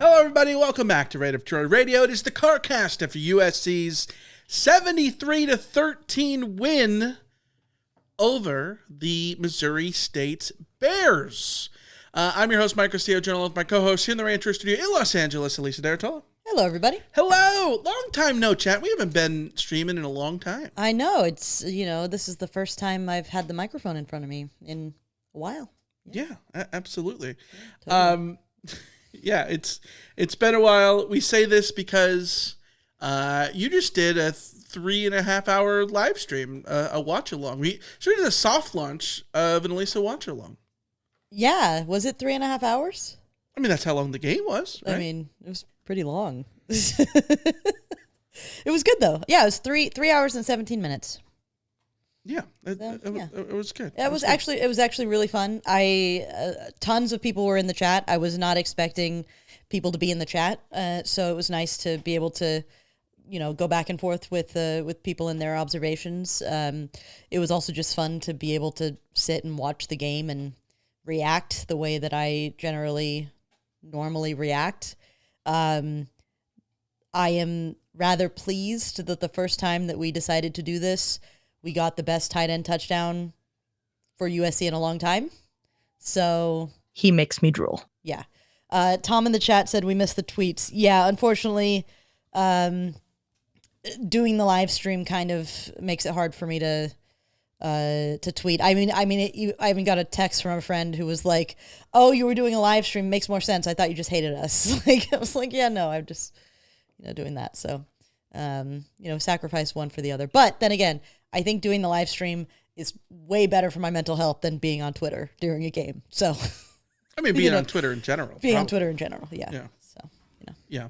Hello, everybody. Welcome back to Rate of Troy Radio. It is the Carcast after USC's 73-13 win over the Missouri State Bears. I'm your host, Mike Castillo, along with my co-host here in the Rancher Studio in Los Angeles, Alicia Artola. Hello, everybody. Hello. Long time no chat. We haven't been streaming in a long time. I know. It's, this is the first time I've had the microphone in front of me in a while. Yeah, absolutely. Yeah, totally. Yeah, it's been a while. We say this because you just did a 3.5 hour live stream, a watch along. We did a soft launch of an Alicia watch along. Yeah, was it 3.5 hours? I mean, that's how long the game was. Right? I mean, it was pretty long. It was good though. Yeah, it was 3 hours and 17 minutes. Yeah, it was good. It was actually really fun. Tons of people were in the chat. I was not expecting people to be in the chat, so it was nice to be able to, go back and forth with people and their observations. It was also just fun to be able to sit and watch the game and react the way that I normally react. I am rather pleased that the first time that we decided to do this, we got the best tight end touchdown for USC in a long time. So he makes me drool. Yeah. Tom in the chat said we missed the tweets. Yeah, unfortunately, doing the live stream kind of makes it hard for me to tweet. I even got a text from a friend who was like, "Oh, you were doing a live stream. Makes more sense. I thought you just hated us." I was like, "Yeah, no, I'm just doing that." So, sacrifice one for the other. But then again, I think doing the live stream is way better for my mental health than being on Twitter during a game. So, I mean, being on Twitter in general. On Twitter in general, yeah. So, Yeah.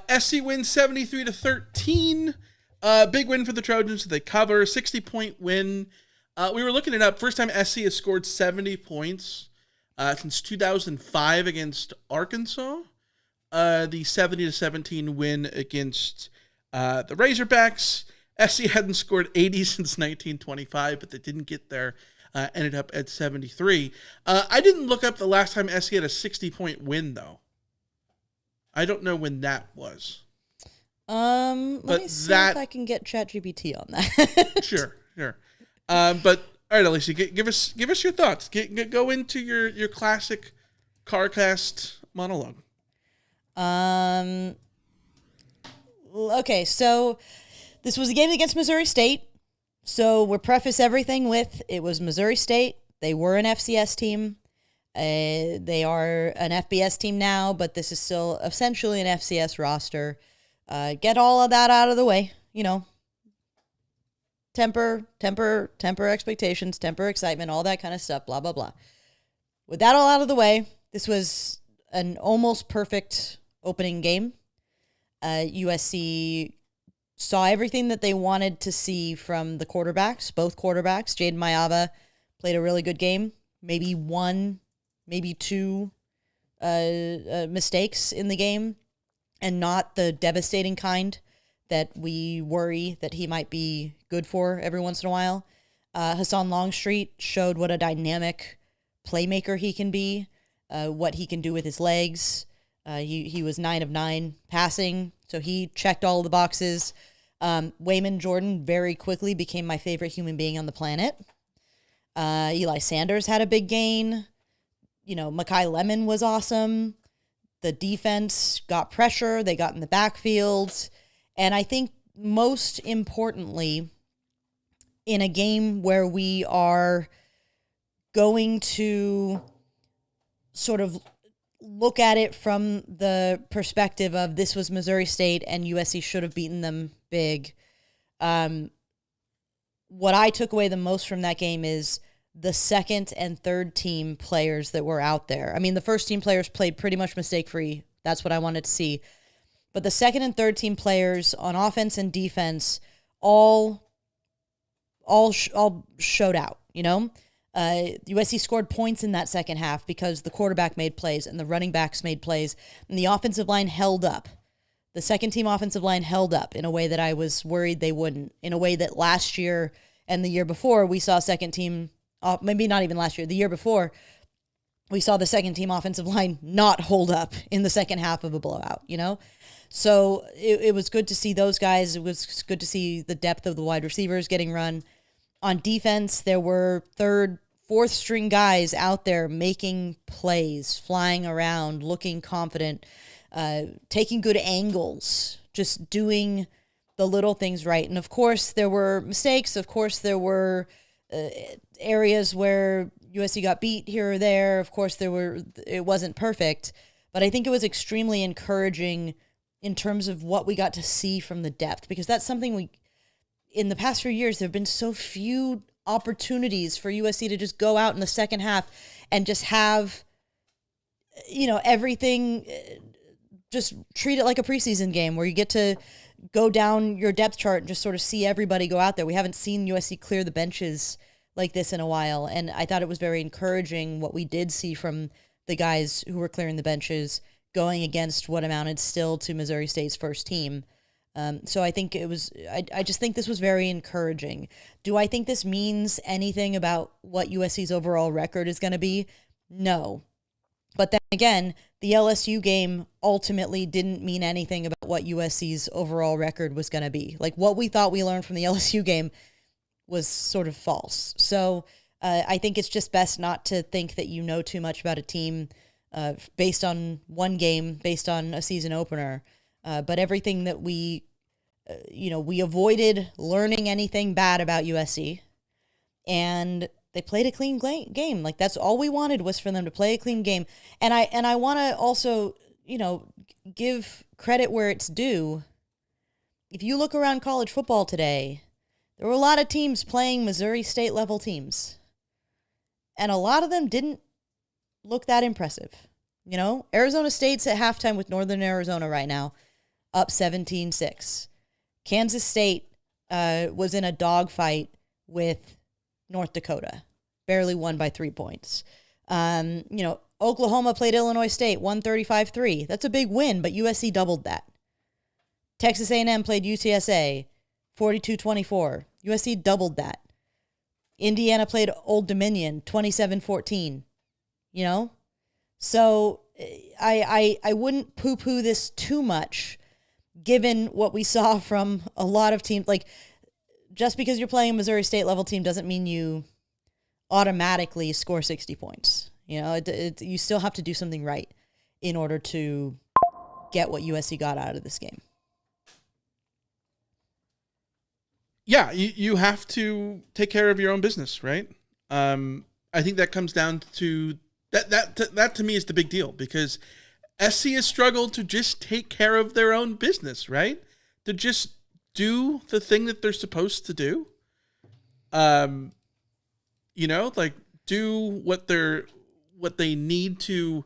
SC wins 73-13. Big win for the Trojans. They cover 60-point win. We were looking it up. First time SC has scored 70 points since 2005 against Arkansas. The 70-17 win against the Razorbacks. SC hadn't scored 80 since 1925, but they didn't get there. Ended up at 73. I didn't look up the last time SC had a 60-point win, though. I don't know when that was. Let me see if I can get ChatGPT on that. Sure. But all right, Alicia, give us your thoughts. Go into your classic Carcast monologue. Okay, so this was a game against Missouri State. So we'll preface everything with it was Missouri State. They were an FCS team. They are an FBS team now, but this is still essentially an FCS roster. Get all of that out of the way, temper expectations, temper excitement, all that kind of stuff, blah, blah, blah. With that all out of the way, this was an almost perfect opening game. USC saw everything that they wanted to see from the quarterbacks, both quarterbacks. Jaden Mayava played a really good game. Maybe one, maybe two mistakes in the game, and not the devastating kind that we worry that he might be good for every once in a while. Hassan Longstreet showed what a dynamic playmaker he can be, what he can do with his legs. He was 9 of 9 passing, so he checked all the boxes. Wayman Jordan very quickly became my favorite human being on the planet. Eli Sanders had a big gain. Mekhi Lemon was awesome. The defense got pressure. They got in the backfield. And I think most importantly, in a game where we are going to sort of look at it from the perspective of this was Missouri State and USC should have beaten them big. What I took away the most from that game is the second and third team players that were out there. I mean, the first team players played pretty much mistake-free. That's what I wanted to see. But the second and third team players on offense and defense all showed out, USC scored points in that second half because the quarterback made plays and the running backs made plays, and the offensive line held up. The second team offensive line held up in a way that I was worried they wouldn't, in a way that last year and the year before we saw second team, maybe not even last year, the year before, we saw the second team offensive line not hold up in the second half of a blowout, So it was good to see those guys. It was good to see the depth of the wide receivers getting run. On defense, there were third, fourth string guys out there making plays, flying around, looking confident, taking good angles, just doing the little things right. And of course, there were mistakes. Of course, there were areas where USC got beat here or there. Of course, it wasn't perfect, but I think it was extremely encouraging in terms of what we got to see from the depth, because that's something in the past few years, there have been so few opportunities for USC to just go out in the second half and just have, everything, just treat it like a preseason game where you get to go down your depth chart and just sort of see everybody go out there. We haven't seen USC clear the benches like this in a while, and I thought it was very encouraging what we did see from the guys who were clearing the benches going against what amounted still to Missouri State's first team. So I think I just think this was very encouraging. Do I think this means anything about what USC's overall record is going to be? No. But then again, the LSU game ultimately didn't mean anything about what USC's overall record was going to be. Like, what we thought we learned from the LSU game was sort of false. So I think it's just best not to think that you know too much about a team based on one game, based on a season opener. But everything that we avoided learning anything bad about USC, and they played a clean game. Like, that's all we wanted, was for them to play a clean game. And I want to also, give credit where it's due. If you look around college football today, there were a lot of teams playing Missouri State level teams, and a lot of them didn't look that impressive. Arizona State's at halftime with Northern Arizona right now, up 17-6. Kansas State was in a dogfight with North Dakota, barely won by 3 points. Oklahoma played Illinois State, 135-3. That's a big win, but USC doubled that. Texas A&M played UTSA, 42-24. USC doubled that. Indiana played Old Dominion, 27-14. So I wouldn't poo-poo this too much, given what we saw from a lot of teams. Like, just because you're playing a Missouri State level team doesn't mean you automatically score 60 points. You still have to do something right in order to get what USC got out of this game. Yeah, you have to take care of your own business, right? I think that comes down to that to me is the big deal, because SC has struggled to just take care of their own business, right? To just do the thing that they're supposed to do. Do what they need to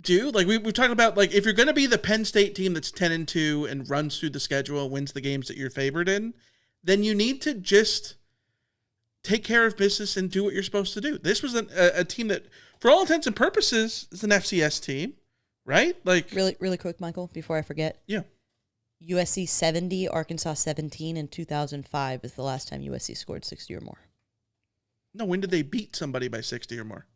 do. Like we've talked about, like, if you're going to be the Penn State team that's 10-2 and runs through the schedule, wins the games that you're favored in, then you need to just take care of business and do what you're supposed to do. This was a team that, for all intents and purposes, is an FCS team, right? Like, really quick, Michael, before I forget. Yeah. USC 70, Arkansas 17 in 2005 is the last time USC scored 60 or more. No, when did they beat somebody by 60 or more?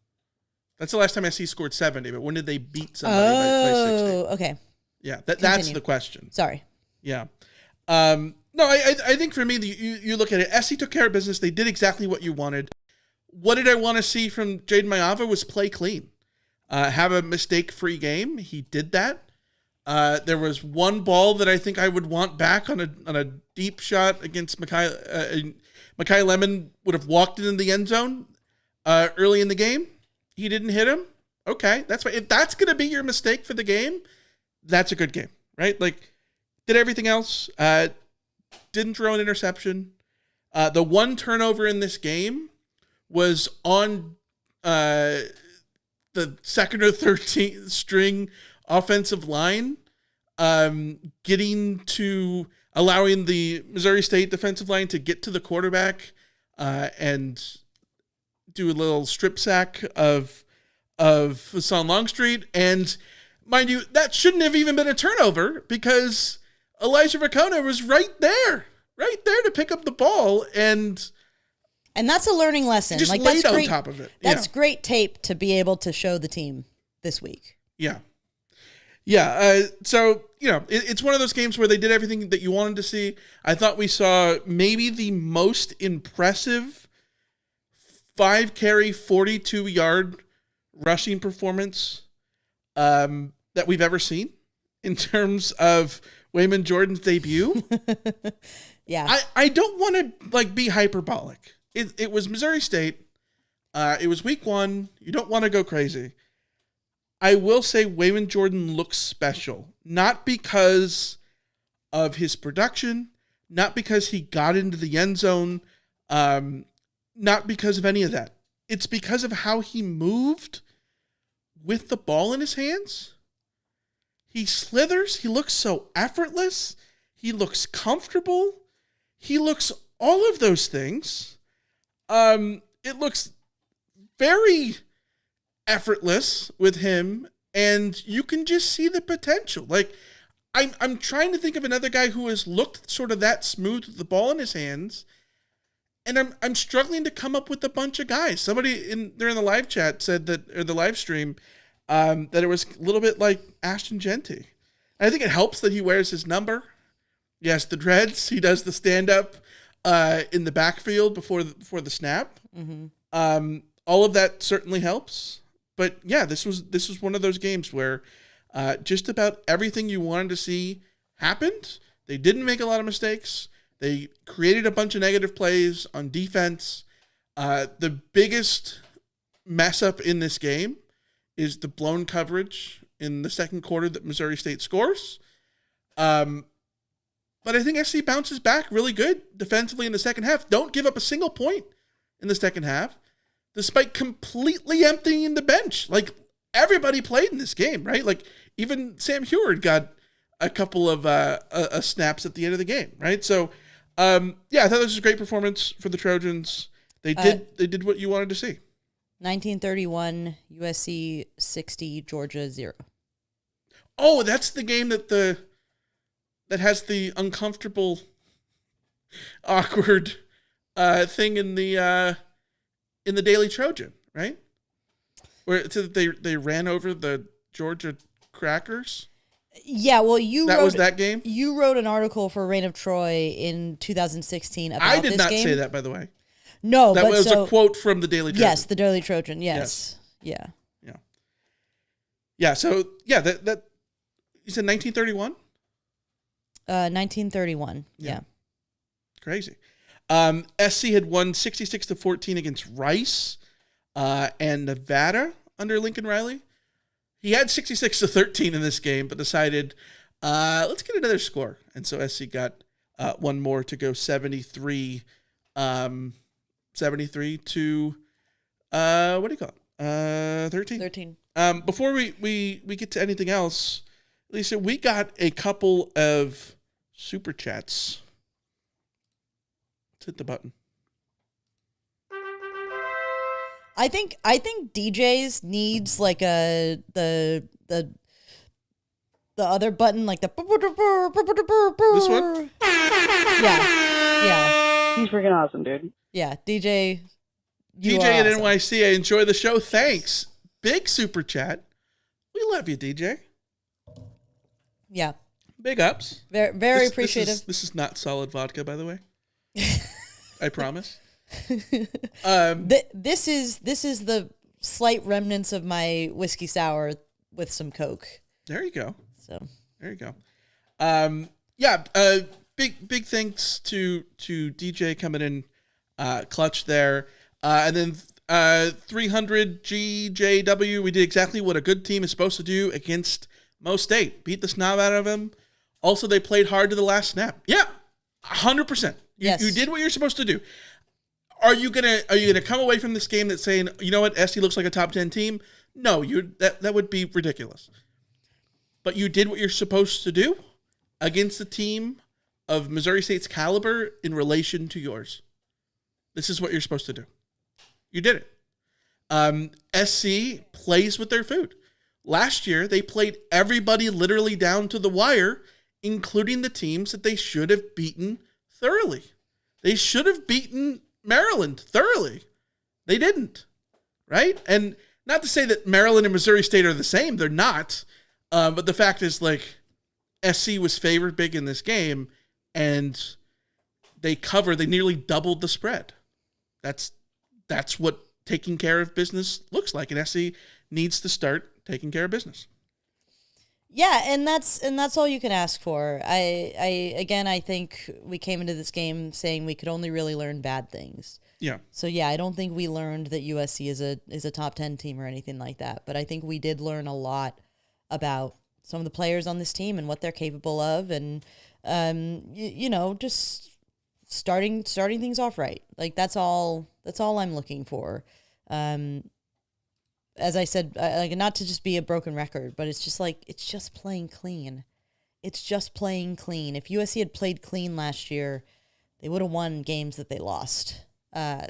That's the last time SC scored 70, but when did they beat somebody by 60? Oh, okay. Yeah, that's the question. Sorry. Yeah. No, I think for me, you look at it, SC took care of business. They did exactly what you wanted. What did I want to see from Jaden Mayava was play clean. Have a mistake-free game. He did that. There was one ball that I think I would want back on a deep shot against Mekhi Lemon would have walked into the end zone early in the game. He didn't hit him. Okay, that's fine. If that's going to be your mistake for the game, that's a good game, right? Like, did everything else. Didn't throw an interception. The one turnover in this game was on the second or third string offensive line, allowing the Missouri State defensive line to get to the quarterback and do a little strip sack of Hassan Longstreet. And mind you, that shouldn't have even been a turnover, because Elijah Vacona was right there to pick up the ball. And And that's a learning lesson. Just like laid that's on great, top of it. That's great tape to be able to show the team this week. Yeah. Yeah. So, it's one of those games where they did everything that you wanted to see. I thought we saw maybe the most impressive 5-carry, 42-yard rushing performance that we've ever seen in terms of Wayman Jordan's debut. Yeah. I don't want to be hyperbolic. It was Missouri State. It was week 1. You don't want to go crazy. I will say Wayman Jordan looks special, not because of his production, not because he got into the end zone, not because of any of that. It's because of how he moved with the ball in his hands. He slithers. He looks so effortless. He looks comfortable. He looks all of those things. It looks very effortless with him, and you can just see the potential. Like, I'm trying to think of another guy who has looked sort of that smooth with the ball in his hands, and I'm struggling to come up with a bunch of guys. Somebody during the live chat said that, or the live stream, that it was a little bit like Ashton Genty. And I think it helps that he wears his number. Yes, the dreads. He does the stand up in the backfield before the snap. Mm-hmm. All of that certainly helps. But yeah, this was one of those games where just about everything you wanted to see happened. They didn't make a lot of mistakes. They created a bunch of negative plays on defense. The biggest mess up in this game is the blown coverage in the second quarter that Missouri State scores. But I think SC bounces back really good defensively in the second half. Don't give up a single point in the second half, despite completely emptying the bench. Like, everybody played in this game, right? Like, even Sam Heward got a couple of snaps at the end of the game, right? So, I thought this was a great performance for the Trojans. They did what you wanted to see. 1931, USC 60, Georgia 0. Oh, that's the game that has the uncomfortable, awkward thing in the Daily Trojan, right? Where it said that they ran over the Georgia Crackers. Yeah, well, that was that game. You wrote an article for Reign of Troy in 2016 about this game. I did not say that, by the way. No, that was a quote from the Daily Trojan. Yes, the Daily Trojan. Yes. Yeah. So that you said 1931. 1931. Yeah. Crazy. SC had won 66-14 against Rice and Nevada under Lincoln Riley. He had 66-13 in this game, but decided, let's get another score. And so SC got one more to go 73 to, what do you call it? 13? 13. Before we get to anything else, Alicia, we got a couple of super chats. Let's hit the button. I think DJs needs like the other button, like the this one. Yeah. He's freaking awesome, dude. Yeah, DJ. DJ at awesome. NYC. I enjoy the show. Thanks. Big super chat. We love you, DJ. Yeah. Big ups. Very appreciative. This is not solid vodka, by the way. I promise. This is the slight remnants of my whiskey sour with some Coke. There you go. So there you go. Big thanks to DJ coming in clutch there. And then 300 GJW. We did exactly what a good team is supposed to do against Mo State. Beat the snot out of them. Also, they played hard to the last snap. Yeah, 100%. Yes. You did what you're supposed to do. Are you gonna come away from this game that's saying, you know what, SC looks like a top 10 team? No, that would be ridiculous. But you did what you're supposed to do against a team of Missouri State's caliber in relation to yours. This is what you're supposed to do. You did it. SC plays with their food. Last year, they played everybody literally down to the wire, including the teams that they should have beaten thoroughly. They should have beaten Maryland thoroughly. They didn't, right? And not to say that Maryland and Missouri State are the same. They're not. But the fact is, like, SC was favored big in this game, and they nearly doubled the spread. That's what taking care of business looks like, and SC needs to start taking care of business. Yeah, and that's all you can ask for. I think we came into this game saying we could only really learn bad things. Yeah. So yeah, I don't think we learned that USC is a top 10 team or anything like that, but I think we did learn a lot about some of the players on this team and what they're capable of, and just starting things off right. Like that's all I'm looking for. As I said, like, not to just be a broken record, but it's just playing clean. It's just playing clean. If USC had played clean last year, they would have won games that they lost.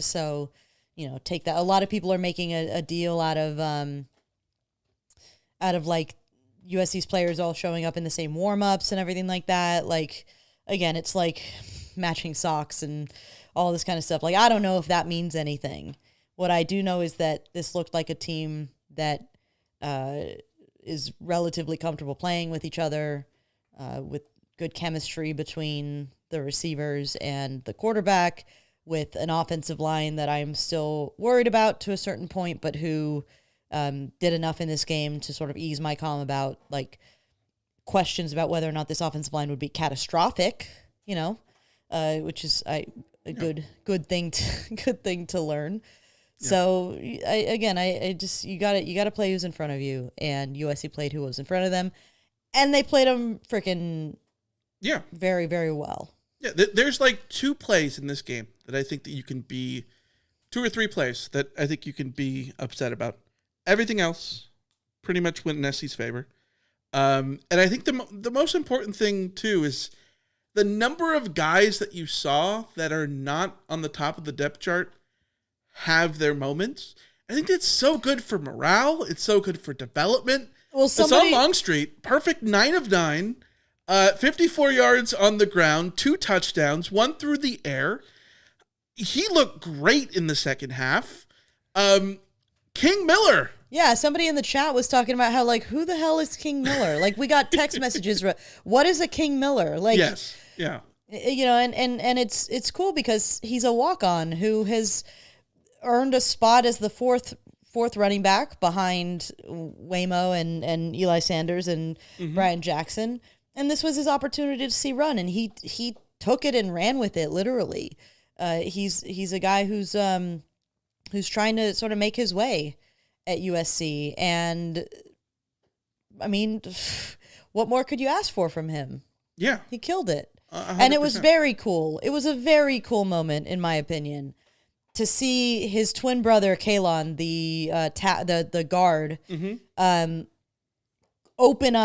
So, take that. A lot of people are making a deal out of like USC's players all showing up in the same warm-ups and everything like that. Like, again, it's like matching socks and all this kind of stuff. Like, I don't know if that means anything. What I do know is that this looked like a team that is relatively comfortable playing with each other, with good chemistry between the receivers and the quarterback, with an offensive line that I'm still worried about to a certain point, but who did enough in this game to sort of ease my calm about, like, questions about whether or not this offensive line would be catastrophic, which is a good thing to learn. Yeah. So I just you got to play who's in front of you, and USC played who was in front of them, and they played them freaking very, very well. Yeah, there's like two plays in this game that I think that you can be, 2 or 3 plays that I think you can be upset about. Everything else pretty much went in SC's favor, and I think the most important thing too is the number of guys that you saw that are not on the top of the depth chart have their moments. I think that's so good for morale. It's so good for development. Well, Hassan Longstreet, perfect 9 of 9, 54 yards on the ground, 2 touchdowns, 1 through the air. He looked great in the second half. King Miller. Yeah, somebody in the chat was talking about how, like, who the hell is King Miller? Like, we got text messages. What is a King Miller? Like, yes, yeah. And it's cool because he's a walk-on who has earned a spot as the fourth running back behind Waymo and Eli Sanders and Brian Jackson. And this was his opportunity to see run, and he took it and ran with it, literally. He's a guy who's trying to sort of make his way at USC, and I mean, what more could you ask for from him? Yeah, he killed it, 100%. And it was very cool. It was a very cool moment, in my opinion, to see his twin brother Kalon, the guard, help open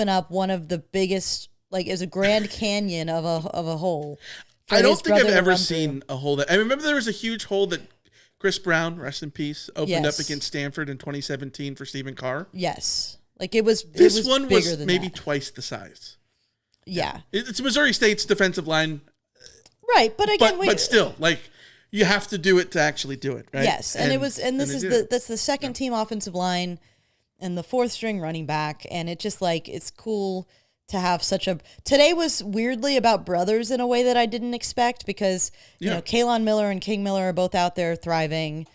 up one of the biggest, like, is a Grand Canyon of a hole. I don't think I've ever seen a hole that. I remember there was a huge hole that Chris Brown, rest in peace, opened up against Stanford in 2017 for Stephen Carr. Yes, like it was. This one was maybe twice the size. Yeah, it's Missouri State's defensive line, right? But again, but still, like, you have to do it to actually do it, right? Yes, and it was, that's the second team offensive line and the 4th string running back, and it just, like, it's cool to have today was weirdly about brothers in a way that I didn't expect, because Kalon Miller and King Miller are both out there thriving.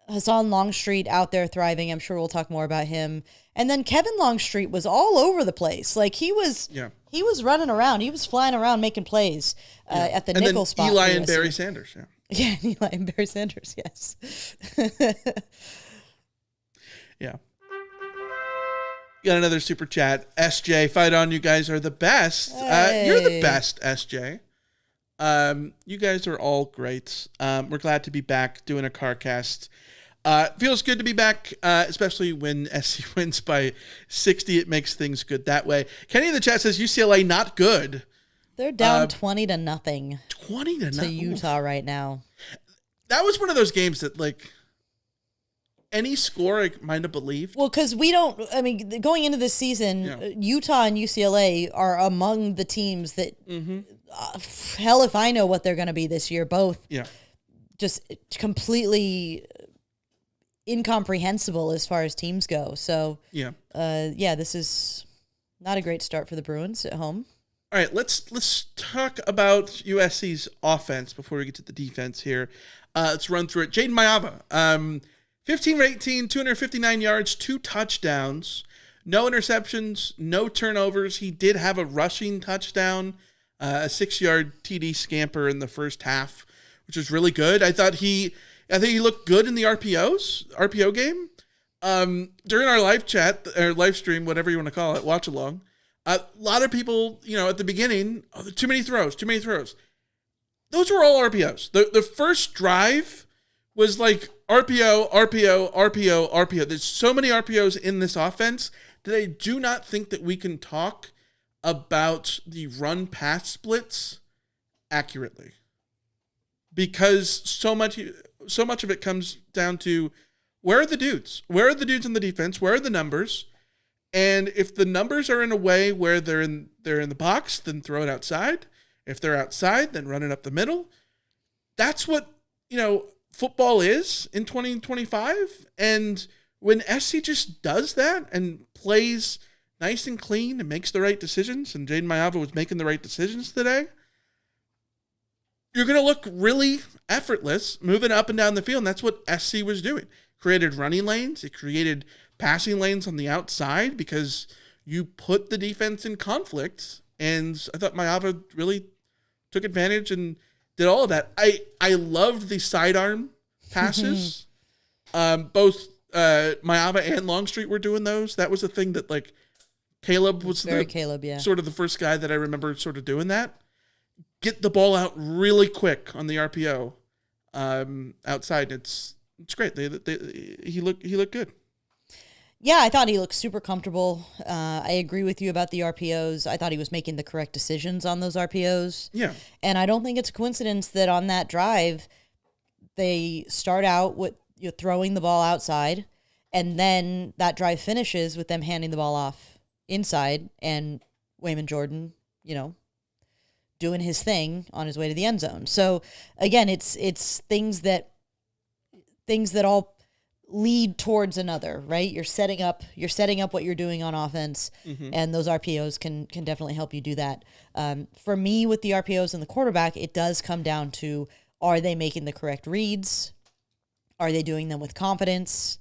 Hassan Longstreet out there thriving. I'm sure we'll talk more about him. And then Kevin Longstreet was all over the place. Like, he was running around. He was flying around making plays at the nickel spot. Eli and Barry Sanders. Yeah, Eli and Barry Sanders. Yes. Yeah. Got another super chat. SJ, fight on. You guys are the best. Hey. You're the best, SJ. You guys are all great. We're glad to be back doing a Carcast. Feels good to be back, especially when SC wins by 60. It makes things good that way. Kenny in the chat says UCLA not good. They're down 20-0. 20-0 to Utah right now. That was one of those games that, like, any score I might have believed. Well, because going into this season, Utah and UCLA are among the teams that, hell if I know what they're going to be this year. Both just completely incomprehensible as far as teams go. So, this is not a great start for the Bruins at home. All right, let's talk about USC's offense before we get to the defense here. Let's run through it. Jaden Mayava, 15 for 18, 259 yards, 2 touchdowns, no interceptions, no turnovers. He did have a rushing touchdown, a 6-yard TD scamper in the first half, which was really good. I think he looked good in the RPO game. During our live chat or live stream, whatever you want to call it, watch along. A lot of people, at the beginning, too many throws. Those were all RPOs. The first drive was like RPO. There's so many RPOs in this offense that I do not think that we can talk about the run-pass splits accurately. Because so much of it comes down to where are the dudes? Where are the dudes in the defense? Where are the numbers? And if the numbers are in a way where they're in the box, then throw it outside. If they're outside, then run it up the middle. That's what, football is in 2025. And when SC just does that and plays nice and clean and makes the right decisions, and Jaden Mayava was making the right decisions today, you're going to look really effortless moving up and down the field. And that's what SC was doing. Created running lanes. It created passing lanes on the outside because you put the defense in conflict. And I thought Mayava really took advantage and did all of that. I loved the sidearm passes. Both Mayava and Longstreet were doing those. That was the thing that Caleb was sort of the first guy that I remember sort of doing that. Get the ball out really quick on the RPO outside. It's great. He looked good. Yeah, I thought he looked super comfortable. I agree with you about the RPOs. I thought he was making the correct decisions on those RPOs. Yeah. And I don't think it's a coincidence that on that drive, they start out with throwing the ball outside, and then that drive finishes with them handing the ball off inside, and Wayman Jordan, doing his thing on his way to the end zone. So again, it's things that all lead towards another, right? You're setting up what you're doing on offense, and those RPOs can definitely help you do that. For me, with the RPOs and the quarterback, it does come down to, are they making the correct reads? Are they doing them with confidence?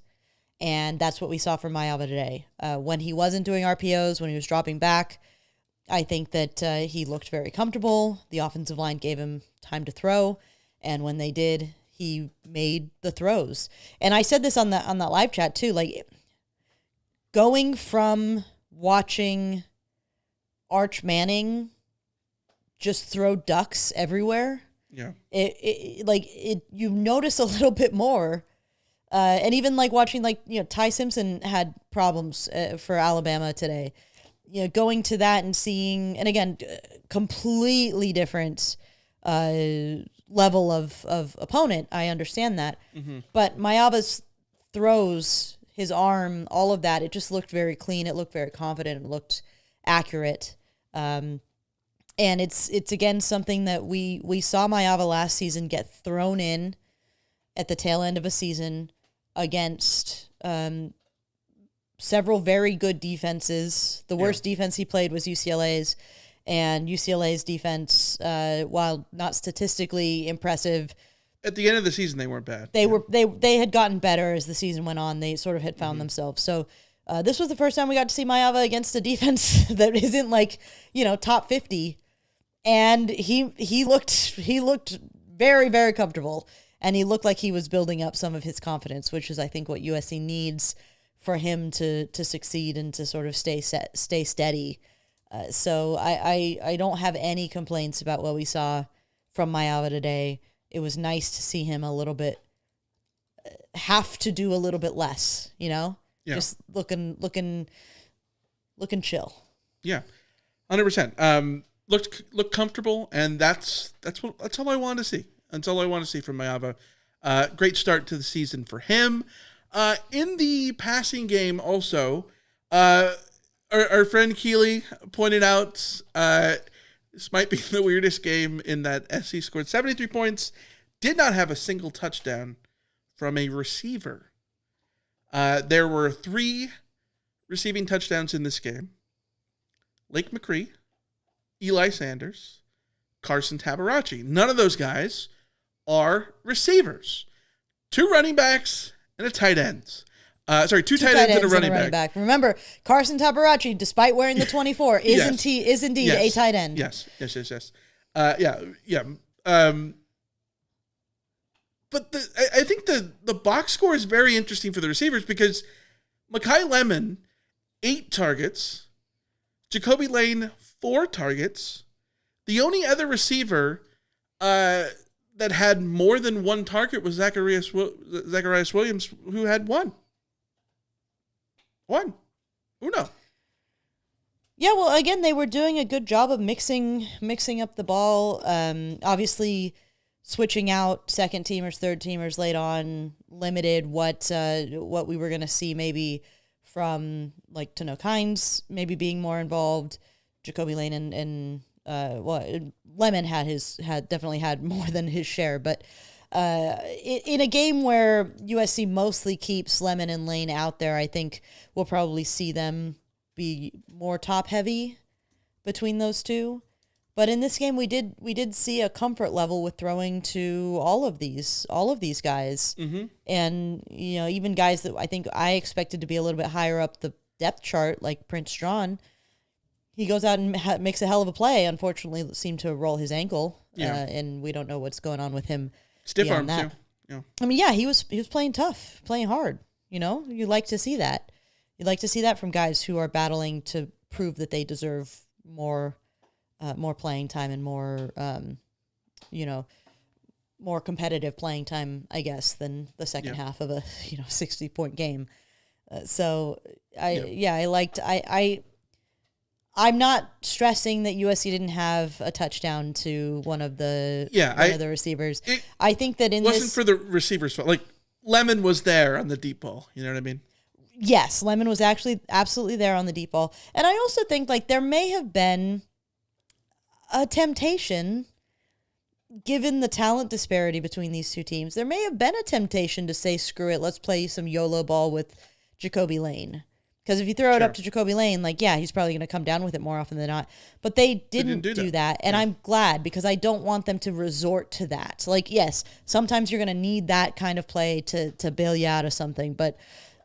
And that's what we saw from Mayava today. When he wasn't doing RPOs, when he was dropping back, I think that he looked very comfortable. The offensive line gave him time to throw, and when they did, he made the throws. And I said this on that live chat too, going from watching Arch Manning just throw ducks everywhere. Yeah. You notice a little bit more. And even watching Ty Simpson had problems for Alabama today. Going to that and seeing, and again, completely different level of opponent. I understand that. But Mayava's throws, his arm, all of that, it just looked very clean. It looked very confident. It looked accurate. And it's again something that we saw Mayava last season get thrown in at the tail end of a season against several very good defenses. The worst defense he played was UCLA's, and UCLA's defense, while not statistically impressive, at the end of the season they weren't bad. They had gotten better as the season went on. They sort of had found themselves. So this was the first time we got to see Mayava against a defense that isn't top 50, and he looked very, very comfortable, and he looked like he was building up some of his confidence, which is I think what USC needs for him to succeed and to sort of stay steady. So I don't have any complaints about what we saw from Mayava today. It was nice to see him a little bit have to do a little bit less, just looking chill. Yeah, 100%. Looked comfortable, and that's all I wanted to see. That's all I want to see from Mayava. Great start to the season for him. In the passing game also, our friend Keeley pointed out this might be the weirdest game in that SC scored 73 points, did not have a single touchdown from a receiver. There were 3 receiving touchdowns in this game. Lake McCree, Eli Sanders, Carson Tabarachi. None of those guys are receivers. 2 running backs and a tight end. 2 tight ends and a running back. Remember, Carson Tabarachi, despite wearing the 24, is indeed a tight end. Yes. Yeah. But I think the box score is very interesting for the receivers because Mekhi Lemon, 8 targets. Jacoby Lane, 4 targets. The only other receiver that had more than 1 target was Zacharias Williams, who had 1. Uno. Yeah, well, again, they were doing a good job of mixing up the ball. Obviously, switching out second teamers, third teamers late on limited what we were going to see maybe from like Tano Kynes maybe being more involved. Jacoby Lane and Lemon had definitely had more than his share, but in a game where USC mostly keeps Lemon and Lane out there, I think we'll probably see them be more top heavy between those two. But in this game, we did see a comfort level with throwing to all of these guys, and even guys that I think I expected to be a little bit higher up the depth chart, like Prince John. He goes out and makes a hell of a play. Unfortunately, it seemed to roll his ankle, and we don't know what's going on with him. Stiff arm too. Yeah. I mean, he was playing tough, playing hard. You like to see that. You like to see that from guys who are battling to prove that they deserve more playing time and more competitive playing time, I guess, than the second half of a 60-point game. I'm not stressing that USC didn't have a touchdown to one of the receivers. I think that in wasn't for the receivers' fault. Like Lemon was there on the deep ball. You know what I mean? Yes, Lemon was actually absolutely there on the deep ball, and I also think like there may have been a temptation, given the talent disparity between these two teams. There may have been a temptation to say, "Screw it, let's play some YOLO ball with Jacoby Lane." Because if you throw it up to Jacoby Lane, he's probably going to come down with it more often than not. But they didn't do that. And I'm glad, because I don't want them to resort to that. Yes, sometimes you're going to need that kind of play to bail you out of something. But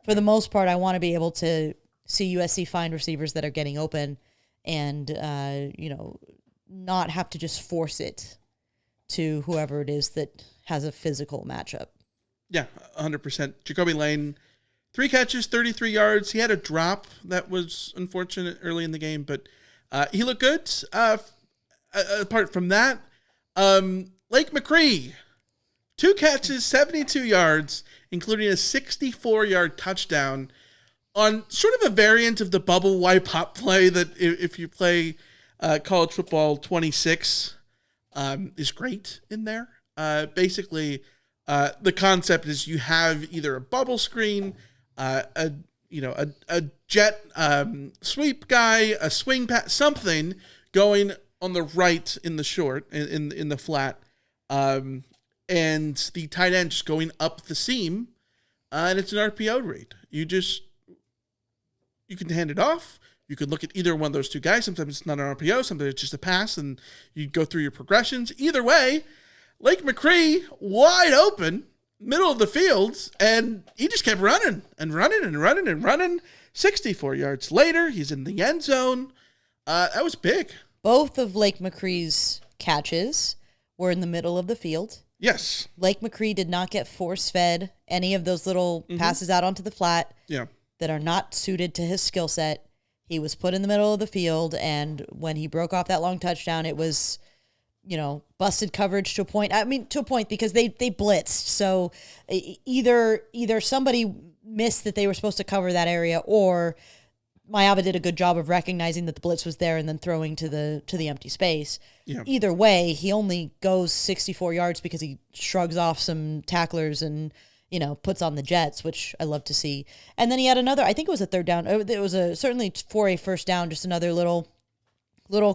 for the most part, I want to be able to see USC find receivers that are getting open and, not have to just force it to whoever it is that has a physical matchup. Yeah, 100%. Jacoby Lane, 3 catches, 33 yards. He had a drop that was unfortunate early in the game, but he looked good. Apart from that, Lake McCree, 2 catches, 72 yards, including a 64-yard touchdown on sort of a variant of the bubble wipe hop play that if you play college football 26 is great in there. Basically, the concept is you have either a bubble screen, a jet sweep guy, a swing pass, something going on the right in the short, in the flat, and the tight end just going up the seam, and it's an RPO read. You can hand it off. You can look at either one of those 2 guys. Sometimes it's not an RPO, sometimes it's just a pass, and you go through your progressions. Either way, Lake McCree, wide open, middle of the field, and he just kept running and running and running and running. 64 yards later, he's in the end zone. That was big. Both of Lake McCree's catches were in the middle of the field. Yes. Lake McCree did not get force-fed any of those little passes out onto the flat that are not suited to his skill set. He was put in the middle of the field, and when he broke off that long touchdown, it was, busted coverage to a point. I mean, to a point because they blitzed. So either somebody missed that they were supposed to cover that area, or Mayava did a good job of recognizing that the blitz was there and then throwing to the empty space. Yeah. Either way, he only goes 64 yards because he shrugs off some tacklers and puts on the Jets, which I love to see. And then he had another, I think it was a third down. It was certainly for a first down, just another little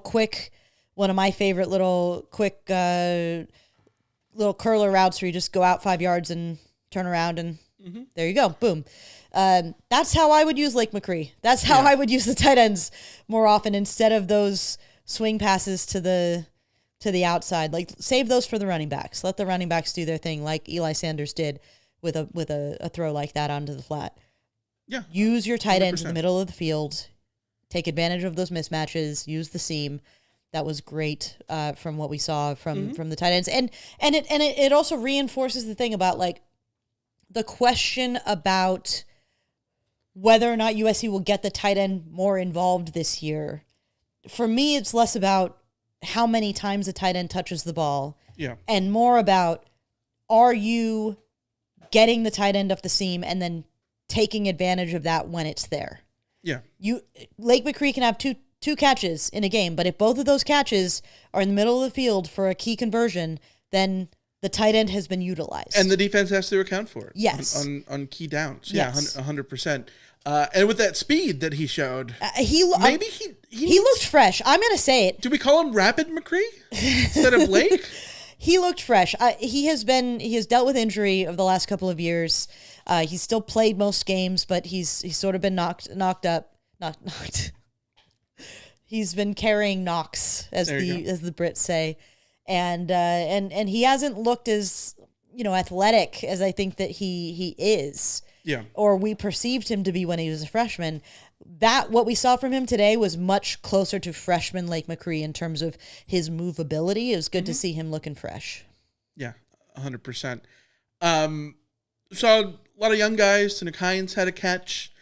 quick, one of my favorite little quick little curler routes where you just go out 5 yards and turn around and there you go. Boom. That's how I would use Lake McCree. That's how I would use the tight ends more often instead of those swing passes to the outside. Like, save those for the running backs. Let the running backs do their thing like Eli Sanders did with a throw like that onto the flat. Yeah. Use your tight 100%. ends in the middle of the field. Take advantage of those mismatches. Use the seam. That was great from what we saw from the tight ends. And it also reinforces the thing about, like, the question about whether or not USC will get the tight end more involved this year. For me, it's less about how many times the tight end touches the ball and more about, are you getting the tight end up the seam and then taking advantage of that when it's there? Yeah. Lake McCree can have two catches in a game, but if both of those catches are in the middle of the field for a key conversion, then the tight end has been utilized. And the defense has to account for it. Yes. On key downs. Yes. Yeah, 100%. And with that speed that he showed, he looked fresh. I'm going to say it. Do we call him Rapid McCree instead of Lake? He looked fresh. He has dealt with injury over the last couple of years. He's still played most games, but he's sort of been knocked up. Knocked. He's been carrying knocks, as the Brits say. And he hasn't looked as, athletic as I think that he is. Yeah. Or we perceived him to be when he was a freshman. What we saw from him today was much closer to freshman Lake McCree in terms of his movability. It was good to see him looking fresh. Yeah, 100%. Saw a lot of young guys. Tunic Hines had a catch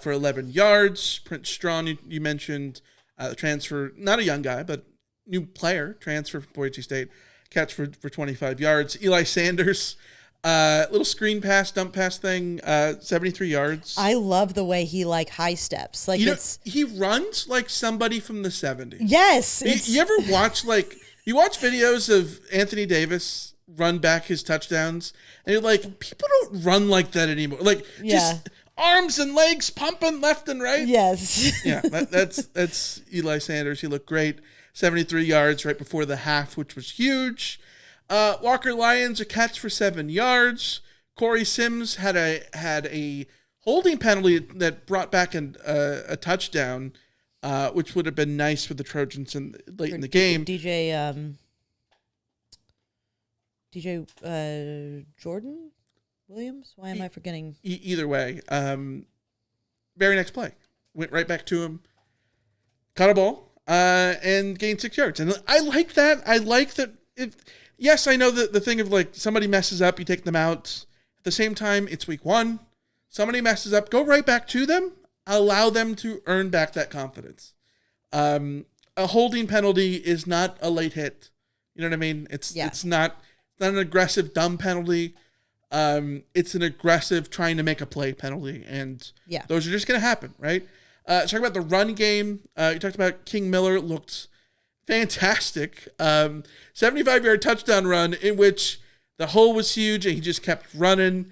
for 11 yards. Prince Strong, you mentioned, the transfer, not a young guy, but new player, transfer from Boise State, catch for 25 yards. Eli Sanders, little screen pass, dump pass thing, 73 yards. I love the way he high steps. Like, he runs like somebody from the 70s. Yes. You ever watch you watch videos of Anthony Davis run back his touchdowns, and you're like, people don't run like that anymore. Just arms and legs pumping left and right. Yes. Yeah, that's Eli Sanders. He looked great. 73 yards right before the half, which was huge. Walker Lyons, a catch for 7 yards. Corey Sims had a holding penalty that brought back a touchdown, which would have been nice for the Trojans late in the game. DJ Jordan Williams? Why am I forgetting? Either way, very next play. Went right back to him, caught a ball, and gained 6 yards. And I like that. I like that. Yes, I know that the thing of somebody messes up, you take them out. At the same time, it's week 1. Somebody messes up, go right back to them. Allow them to earn back that confidence. A holding penalty is not a late hit. You know what I mean? It's not an aggressive dumb penalty. It's an aggressive trying to make a play penalty, and those are just going to happen, right? Talking about the run game, you talked about King Miller looked fantastic. 75-yard touchdown run in which the hole was huge and he just kept running.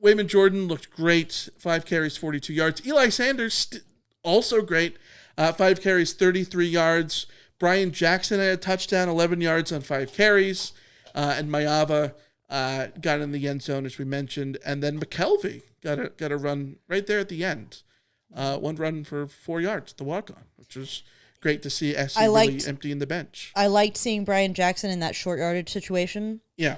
Wayman Jordan looked great. 5 carries, 42 yards. Eli Sanders, also great. 5 carries, 33 yards. Brian Jackson had a touchdown, 11 yards on 5 carries. And Mayava got in the end zone, as we mentioned. And then McKelvey got a run right there at the end. One run for 4 yards, the walk-on, which was great to see SC really emptying the bench. I liked seeing Brian Jackson in that short yardage situation. Yeah.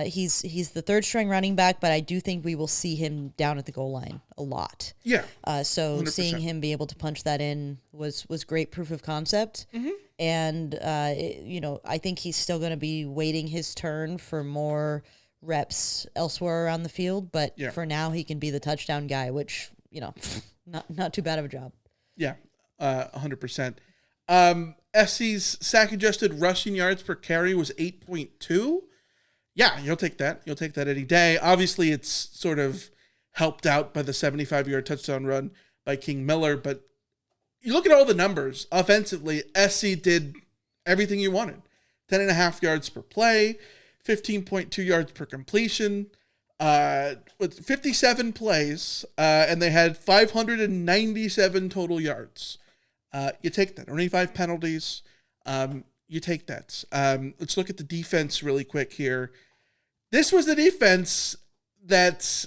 He's the third string running back, but I do think we will see him down at the goal line a lot. Yeah. So 100%. seeing him be able to punch that in was great proof of concept. Mm-hmm. And, I think he's still going to be waiting his turn for more reps elsewhere around the field. But for now, he can be the touchdown guy, which, not too bad of a job. Yeah, 100%. SC's sack-adjusted rushing yards per carry was 8.2. Yeah, you'll take that. You'll take that any day. Obviously, it's sort of helped out by the 75-yard touchdown run by King Miller, but you look at all the numbers. Offensively, SC did everything you wanted. 10.5 yards per play, 15.2 yards per completion. with 57 plays, and they had 597 total yards. You take that. Only 5 penalties. You take that. Let's look at the defense really quick here. This was the defense that,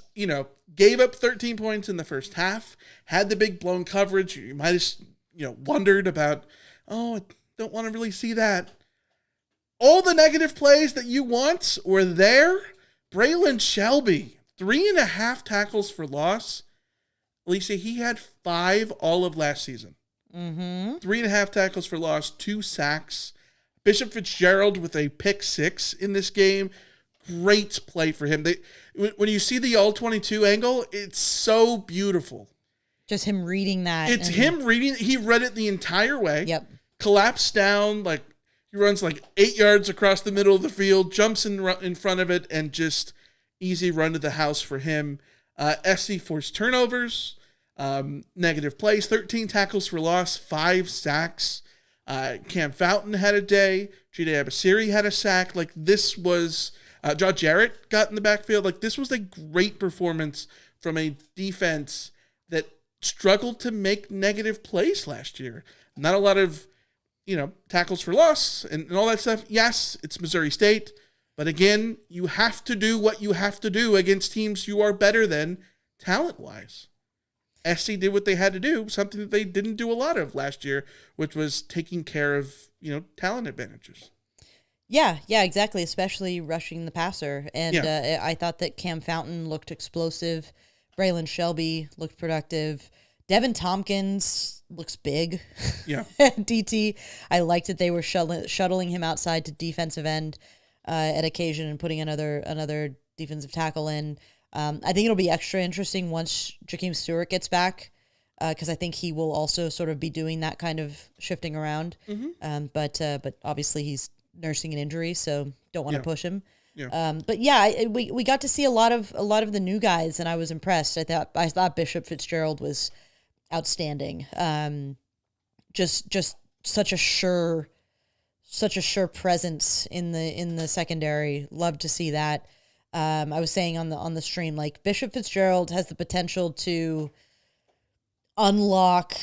gave up 13 points in the first half, had the big blown coverage. You might have, wondered about, I don't want to really see that. All the negative plays that you want were there. Braylon Shelby, 3.5 tackles for loss. Alicia, he had 5 all of last season. 3.5 tackles for loss, 2 sacks. Bishop Fitzgerald with a pick 6 in this game. Great play for him. When you see the all-22 angle, it's so beautiful. Just him reading that. It's him reading. He read it the entire way. Yep. Collapsed down, he runs 8 yards across the middle of the field, jumps in front of it, and just easy run to the house for him. SC forced turnovers, negative plays, 13 tackles for loss, 5 sacks. Cam Fountain had a day. Jide Abasiri had a sack. This was... Josh Jarrett got in the backfield. This was a great performance from a defense that struggled to make negative plays last year. Not a lot of, tackles for loss and all that stuff. Yes, it's Missouri State. But again, you have to do what you have to do against teams you are better than talent-wise. SC did what they had to do, something that they didn't do a lot of last year, which was taking care of, talent advantages. Yeah, exactly, especially rushing the passer. And I thought that Cam Fountain looked explosive. Braylon Shelby looked productive. Devin Tompkins looks big. Yeah. DT, I liked that they were shuttling him outside to defensive end at occasion and putting another defensive tackle in. I think it'll be extra interesting once Jakeem Stewart gets back, because I think he will also sort of be doing that kind of shifting around. But obviously he's nursing an injury, so don't want to push him. But we got to see a lot of the new guys, and I was impressed. I thought Bishop Fitzgerald was outstanding. Just such a sure presence in the secondary. Love to see that. I was saying on the stream, Bishop Fitzgerald has the potential to unlock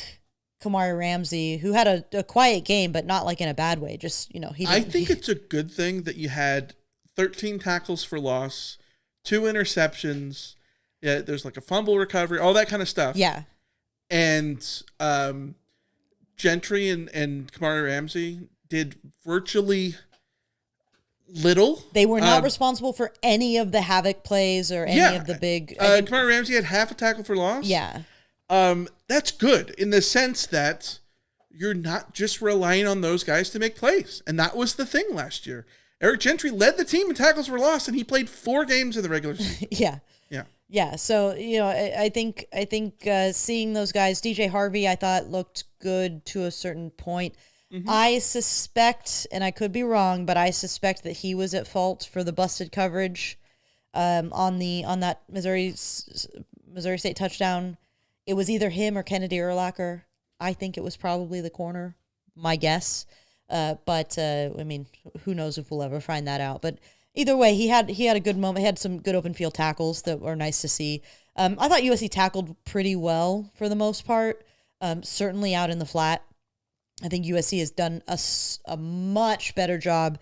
Kamari Ramsey, who had a quiet game, but not in a bad way. Just, I think it's a good thing that you had 13 tackles for loss, 2 interceptions. Yeah, there's a fumble recovery, all that kind of stuff. Yeah. And Gentry and Kamari Ramsey did virtually little. They were not responsible for any of the havoc plays or any of the big... Kamari Ramsey had half a tackle for loss. Yeah. That's good in the sense that you're not just relying on those guys to make plays. And that was the thing last year. Eric Gentry led the team in tackles for loss, and he played 4 games in the regular season. Yeah. So, I think seeing those guys, DJ Harvey, I thought looked good to a certain point. I suspect, and I could be wrong, but I suspect that he was at fault for the busted coverage on that Missouri State touchdown. It was either him or Kennedy Urlacher. I think it was probably the corner, my guess. But who knows if we'll ever find that out. But either way, he had a good moment. He had some good open field tackles that were nice to see. I thought USC tackled pretty well for the most part. Certainly out in the flat. I think USC has done a much better job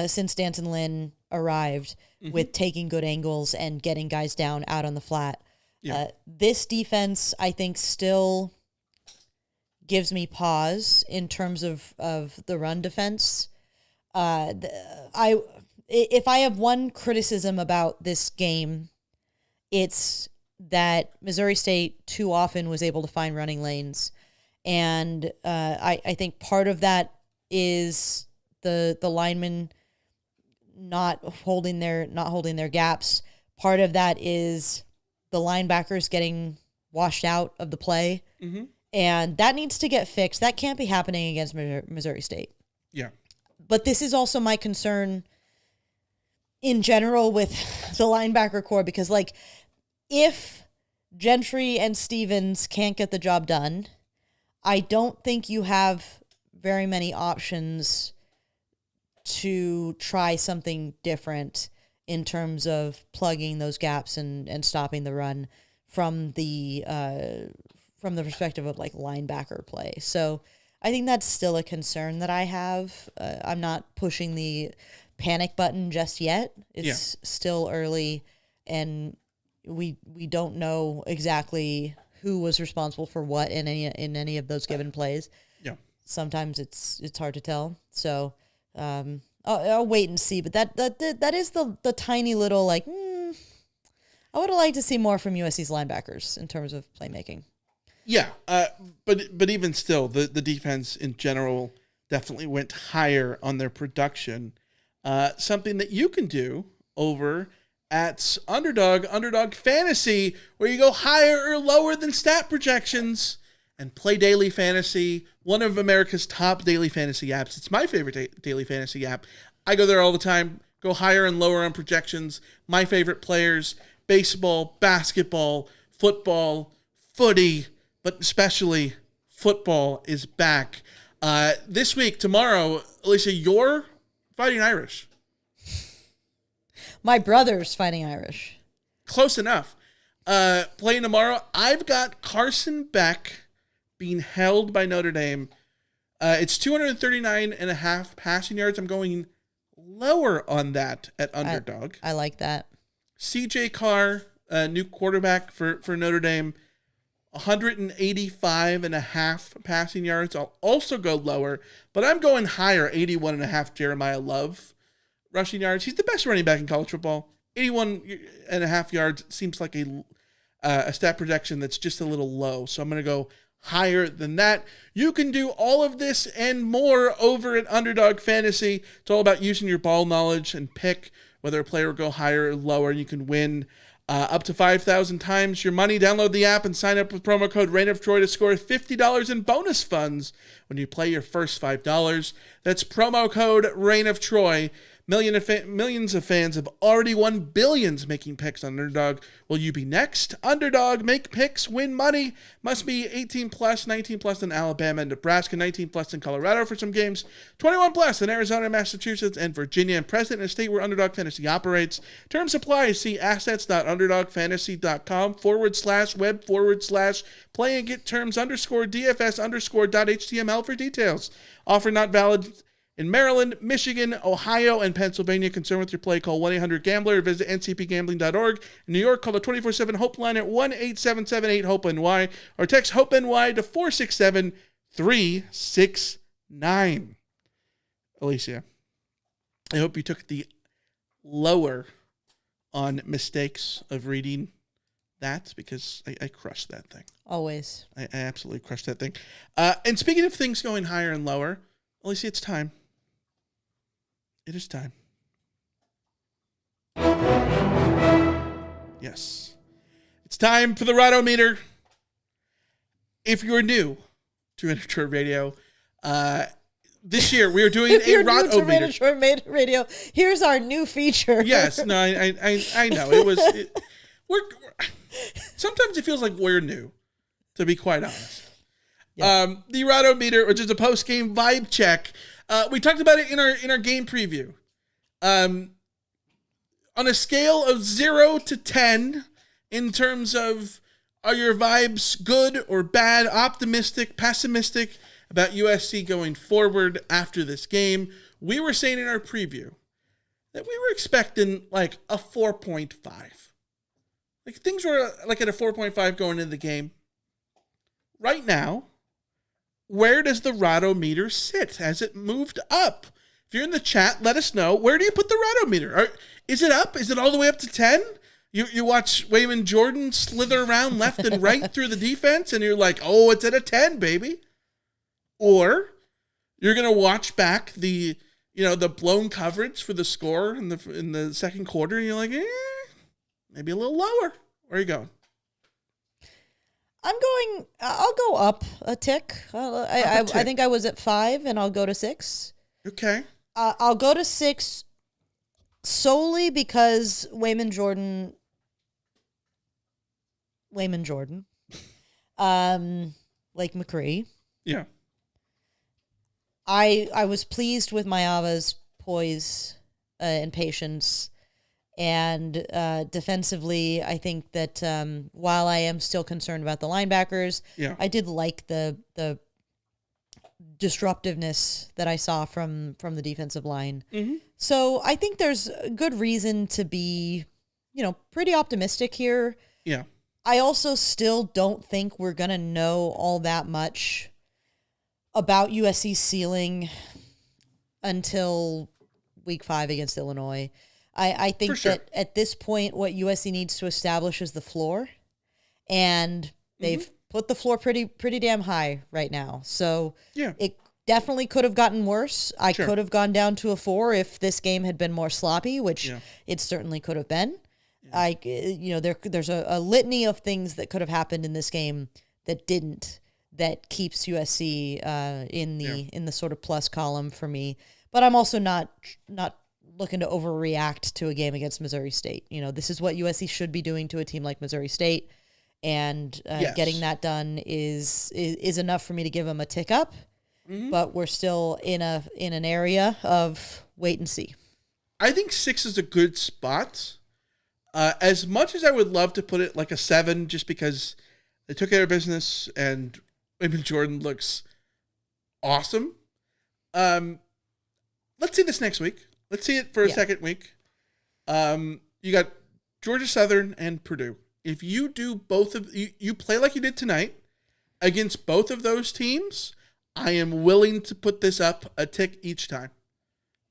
since Danton Lynn arrived with taking good angles and getting guys down out on the flat. Yeah. This defense, I think, still gives me pause in terms of the run defense. If I have one criticism about this game, it's that Missouri State too often was able to find running lanes. And I think part of that is the linemen not holding their gaps. Part of that is the linebackers getting washed out of the play. And that needs to get fixed. That can't be happening against Missouri State. Yeah. But this is also my concern in general with the linebacker core, because if Gentry and Stevens can't get the job done, I don't think you have very many options to try something different. in terms of plugging those gaps and stopping the run from the perspective of like linebacker play. So I think that's still a concern that I have. I'm not pushing the panic button just yet. It's still early, and we don't know exactly who was responsible for what in any of those given plays. Yeah. Sometimes it's hard to tell. So I'll wait and see. But that is the tiny little like. I would have liked to see more from USC's linebackers in terms of playmaking. Yeah, but even still, the defense in general definitely went higher on their production. Something that you can do over at Underdog Fantasy, where you go higher or lower than stat projections and play daily fantasy, one of America's top daily fantasy apps. It's my favorite daily fantasy app. I go there all the time, go higher and lower on projections. My favorite players, baseball, basketball, football, footy, but especially football is back. This week, tomorrow, Alicia, you're Fighting Irish. My brother's Fighting Irish. Close enough. Playing tomorrow, I've got Carson Beck being held by Notre Dame. It's 239.5 passing yards. I'm going lower on that at Underdog. I like that. CJ Carr, new quarterback for Notre Dame, 185.5 passing yards. I'll also go lower, but I'm going higher, 81.5 Jeremiah Love rushing yards. He's the best running back in college football. 81.5 yards seems like a stat projection that's just a little low, so I'm going to go higher than that. You can do all of this and more over at Underdog Fantasy. It's all about using your ball knowledge and pick whether a player will go higher or lower, and you can win up to 5,000 times your money. Download the app and sign up with promo code RAINOFTROY to score $50 in bonus funds when you play your first $5. That's promo code RAINOFTROY. Millions of fans have already won billions making picks on Underdog. Will you be next? Underdog, make picks, win money. Must be 18 plus, 19 plus in Alabama and Nebraska, 19 plus in Colorado for some games, 21 plus in Arizona, Massachusetts, and Virginia, and present in a state where Underdog Fantasy operates. Terms apply. See assets.underdogfantasy.com/web/play and get terms _DFS_.html for details. Offer not valid in Maryland, Michigan, Ohio, and Pennsylvania. Concerned with your play, call 1-800-GAMBLER or visit ncpgambling.org. In New York, call the 24/7 HOPE line at 1-877-8-HOPE-NY or text HOPE-NY to 467-369. Alicia, I hope you took the lower on mistakes of reading that, because I crushed that thing. Always. I absolutely crushed that thing. And speaking of things going higher and lower, Alicia, it's time. It is time. Yes. It's time for the Roto Meter. If you're new to Miniature Radio, this year we are doing a Roto Meter. Radio. Here's our new feature. Yes, no, I know. We're sometimes it feels like we're new, to be quite honest. Yeah. The Roto Meter, which is a post-game vibe check. We talked about it in our game preview. On a scale of 0 to 10, in terms of are your vibes good or bad, optimistic, pessimistic about USC going forward after this game, we were saying in our preview that we were expecting like a 4.5. Like things were like at a 4.5 going into the game. Right now, where does the Roto Meter sit? Has it moved up? If you're in the chat, let us know. Where do you put the Roto Meter? Is it up? Is it all the way up to 10? You watch Wayman Jordan slither around left and right through the defense, and you're like, oh, it's at a 10, baby. Or you're going to watch back the blown coverage for the score in the second quarter, and you're like, maybe a little lower. Where are you going? I'll go up a tick. I think I was at 5, and I'll go to 6. Okay. I'll go to 6 solely because Wayman Jordan, Lake McCree. Yeah. I was pleased with Mayava's poise and patience And defensively, I think that while I am still concerned about the linebackers, I did like the disruptiveness that I saw from the defensive line. Mm-hmm. So I think there's a good reason to be, pretty optimistic here. Yeah. I also still don't think we're going to know all that much about USC's ceiling until week 5 against Illinois. I think that at this point, what USC needs to establish is the floor, and they've put the floor pretty damn high right now. So it definitely could have gotten worse. I could have gone down to a 4 if this game had been more sloppy, which it certainly could have been. There's a litany of things that could have happened in this game that didn't, that keeps USC in the sort of plus column for me. But I'm also not looking to overreact to a game against Missouri State. This is what USC should be doing to a team like Missouri State, and getting that done is enough for me to give them a tick up. Mm-hmm. But we're still in an area of wait and see. I think 6 is a good spot. As much as I would love to put it like a 7, just because they took care of business and Raymond Jordan looks awesome. Let's see this next week. Let's see it for a second week. You got Georgia Southern and Purdue. If you do both of you play like you did tonight against both of those teams, I am willing to put this up a tick each time.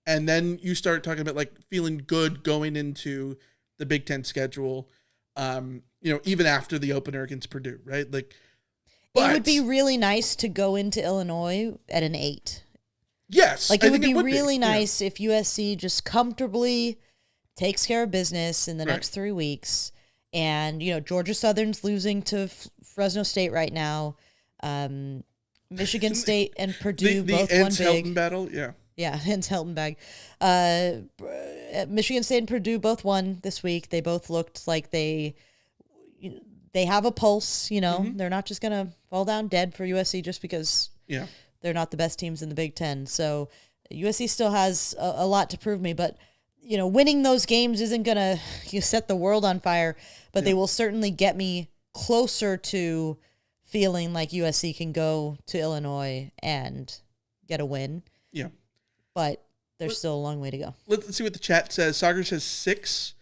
And then you start talking about like feeling good going into the Big Ten schedule, even after the opener against Purdue, right? Like, it would be really nice to go into Illinois at an 8. Yes. Like, it would be really nice if USC just comfortably takes care of business in the next 3 weeks. And, Georgia Southern's losing to Fresno State right now. Michigan State and Purdue both won big. The Helton battle, yeah. Yeah, Hens Helton bag. Michigan State and Purdue both won this week. They both looked like they have a pulse. They're not just gonna fall down dead for USC just because they're not the best teams in the Big Ten. So USC still has a lot to prove me, but winning those games isn't gonna set the world on fire. But they will certainly get me closer to feeling like USC can go to Illinois and get a win. Yeah. But there's still a long way to go. Let's see what the chat says. Sagar says 6.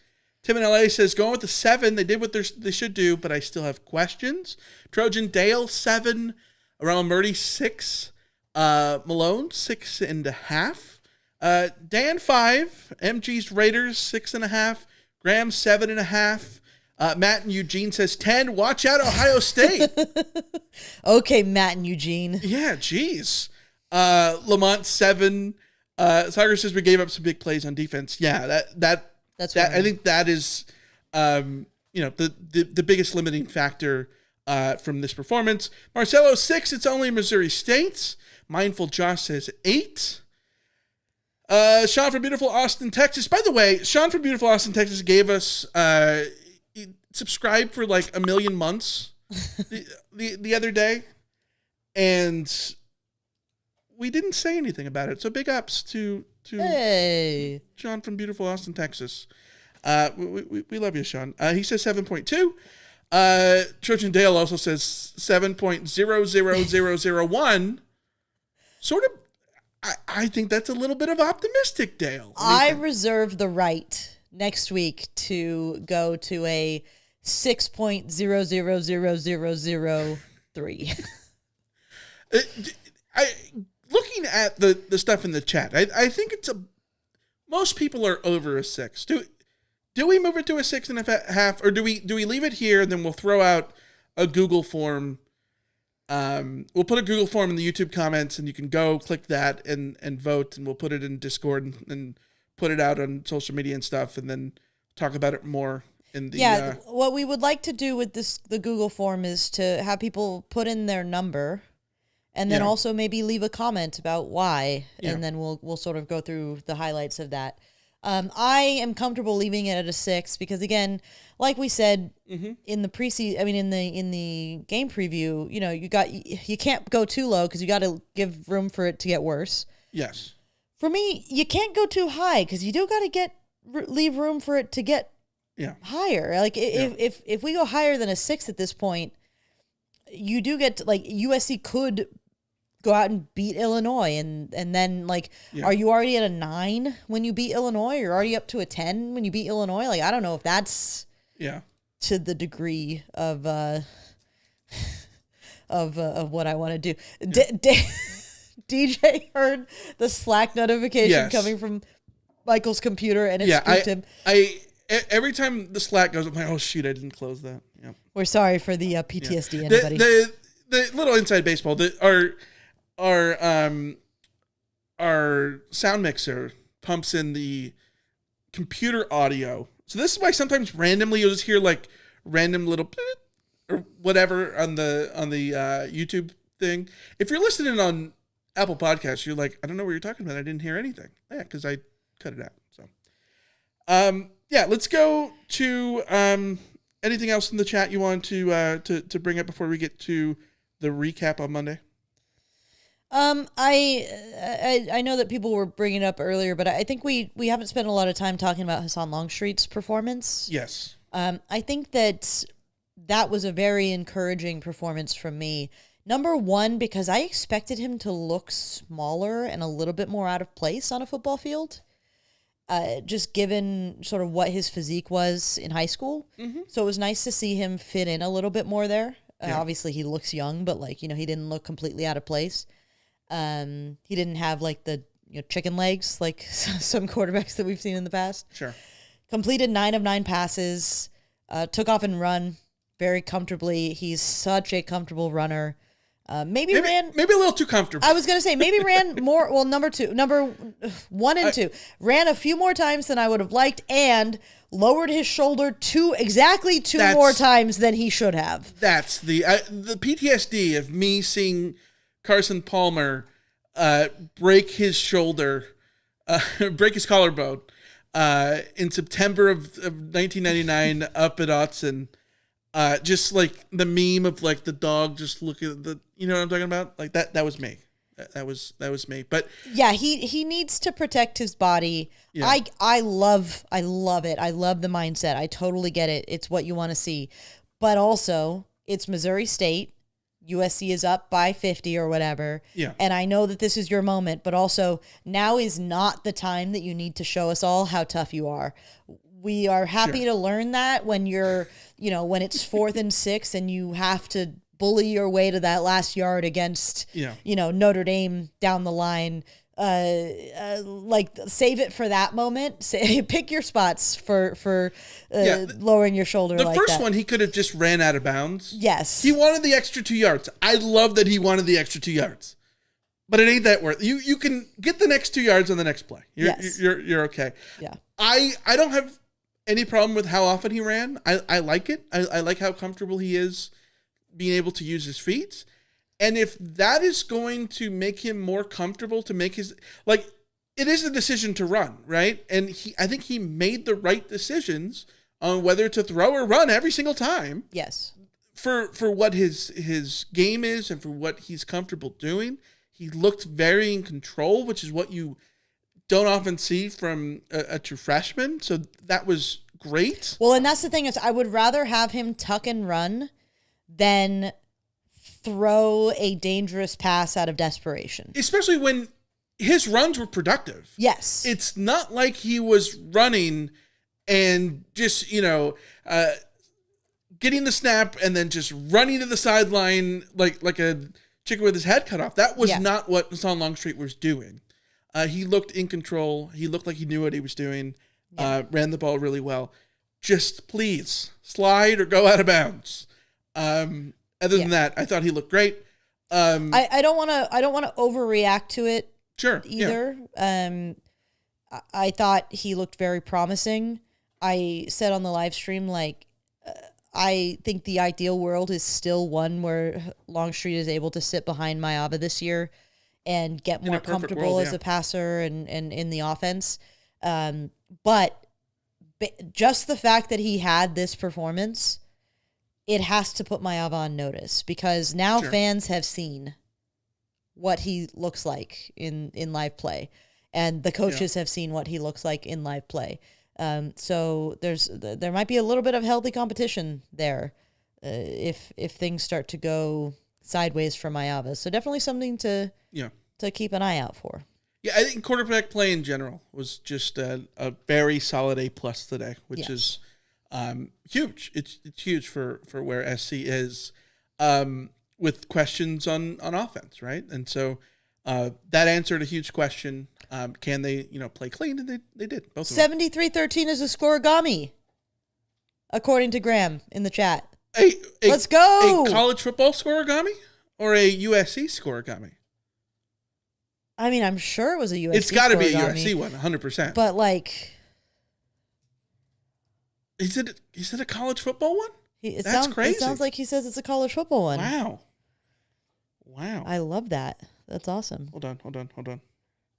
Tim in LA says, going with the 7. They did what they should do, but I still have questions. Trojan Dale, 7. Around Murdy, 6. Malone, 6.5. Dan, 5. MG's Raiders, 6.5. Graham, 7.5. Matt and Eugene says 10. Watch out, Ohio State. Okay, Matt and Eugene. Yeah, geez. Lamont, 7. Sagar says we gave up some big plays on defense. Yeah, that's what I think that is, the biggest limiting factor from this performance. Marcelo, 6. It's only Missouri State. Mindful Josh says 8. Sean from beautiful Austin, Texas. By the way, Sean from beautiful Austin, Texas gave us subscribe for like 1 million months the other day, and we didn't say anything about it. So big ups to Sean from beautiful Austin, Texas. We love you, Sean. He says 7.2. Trojan Dale also says 7.00001. Sort of, I think that's a little bit of optimistic, Dale. I reserve the right next week to go to a 6.000003. Looking at the stuff in the chat, I think most people are over a 6. Do we move it to a 6.5, or do we leave it here and then we'll throw out a Google form? We'll put a Google form in the YouTube comments, and you can go click that and vote, and we'll put it in Discord and put it out on social media and stuff, and then talk about it more in the. What we would like to do with the Google form is to have people put in their number. And then also maybe leave a comment about why, and then we'll sort of go through the highlights of that. I am comfortable leaving it at a 6 because, again, like we said in the in the game preview, you can't go too low because you got to give room for it to get worse. Yes. For me, you can't go too high because you do got to get leave room for it to get higher. Like if we go higher than a 6 at this point, you do get to, like, USC could go out and beat Illinois, and then like, are you already at a 9 when you beat Illinois? You're already up to a 10 when you beat Illinois. Like, I don't know if that's to the degree of what I want to do. DJ heard the Slack notification coming from Michael's computer, and it spooked him. Every time the Slack goes, I'm like, oh shoot, I didn't close that. Yeah. We're sorry for the PTSD, anybody. The little inside baseball. Our sound mixer pumps in the computer audio. So this is why sometimes randomly you'll just hear like random little or whatever on the YouTube thing. If you're listening on Apple Podcasts, you're like, I don't know what you're talking about. I didn't hear anything. Yeah, because I cut it out. So, let's go to anything else in the chat you want to bring up before we get to the recap on Monday. I know that people were bringing it up earlier, but I think we haven't spent a lot of time talking about Hassan Longstreet's performance. Yes. I think that was a very encouraging performance from me. Number one, because I expected him to look smaller and a little bit more out of place on a football field, just given sort of what his physique was in high school. Mm-hmm. So it was nice to see him fit in a little bit more there. Obviously, he looks young, but he didn't look completely out of place. He didn't have like the chicken legs like some quarterbacks that we've seen in the past. Sure. Completed 9 of 9 passes, took off and run very comfortably. He's such a comfortable runner. Maybe a little too comfortable. I was going to say maybe ran more. Well, number 1 and 2 ran a few more times than I would have liked, and lowered his shoulder exactly two more times than he should have. That's the PTSD of me seeing Carson Palmer break his shoulder, break his collarbone in September of 1999 up at Autzen. Just like the meme of like the dog just looking at the, you know what I'm talking about? Like that was me. That was me. But yeah, he needs to protect his body. Yeah. I love it. I love the mindset. I totally get it. It's what you want to see. But also, it's Missouri State. USC is up by 50 or whatever. Yeah. And I know that this is your moment, but also now is not the time that you need to show us all how tough you are. We are happy to learn that when you're, when it's 4th and 6 and you have to bully your way to that last yard against, Notre Dame down the line. Save it for that moment. Pick your spots for lowering your shoulder. The first one, he could have just ran out of bounds. Yes. He wanted the extra 2 yards. I love that he wanted the extra 2 yards. But it ain't that worth it. You can get the next 2 yards on the next play. You're okay. Yeah. I don't have any problem with how often he ran. I like it. I like how comfortable he is being able to use his feet. And if that is going to make him more comfortable to make his, it is a decision to run, right? And I think he made the right decisions on whether to throw or run every single time. Yes. For what his game is and for what he's comfortable doing. He looked very in control, which is what you don't often see from a true freshman. So that was great. Well, and that's the thing is I would rather have him tuck and run than throw a dangerous pass out of desperation. Especially when his runs were productive. Yes. It's not like he was running and just, getting the snap and then just running to the sideline like a chicken with his head cut off. That was not what Hassan Longstreet was doing. He looked in control. He looked like he knew what he was doing. Ran the ball really well. Just please slide or go out of bounds. Other than that, I thought he looked great. I don't want to overreact to it. Sure. Either. Yeah. I thought he looked very promising. I said on the live stream, I think the ideal world is still one where Longstreet is able to sit behind Mayava this year and get more comfortable as a passer and in the offense. But just the fact that he had this performance, it has to put Mayava on notice because now fans have seen what he looks like in live play, and the coaches have seen what he looks like in live play. So there might be a little bit of healthy competition there if things start to go sideways for Maeva. So definitely something to keep an eye out for. Yeah, I think quarterback play in general was just a very solid A+ today, which is huge. It's huge for where SC is with questions on offense, right? And so that answered a huge question. Can they, play clean? And they did. Both of them. 73-13 is a scoregami, according to Graham in the chat. Let's go. A college football scoregami or a USC scoregami? I mean, I'm sure it was a USC. It's got to be a USC one, 100%. But like, is it a college football one? That's crazy. It sounds like he says it's a college football one. Wow. I love that. That's awesome. Hold on.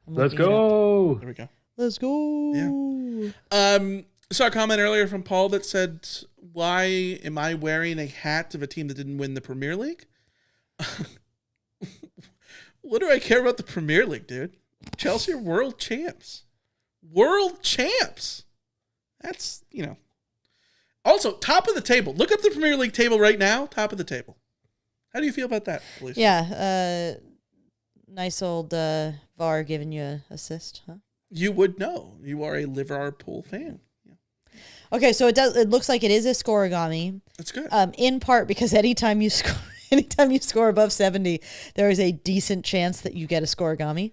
Let's go. There we go. Let's go. Yeah. Saw a comment earlier from Paul that said, "Why am I wearing a hat of a team that didn't win the Premier League?" What do I care about the Premier League, dude? Chelsea are world champs. World champs. That's, Also, top of the table. Look up the Premier League table right now. Top of the table. How do you feel about that, Alicia? Yeah. Nice old VAR giving you an assist, huh? You would know. You are a Liverpool fan. Yeah. Okay, so it looks like it is a scoregami. That's good. In part because anytime you score above 70, there is a decent chance that you get a scoregami.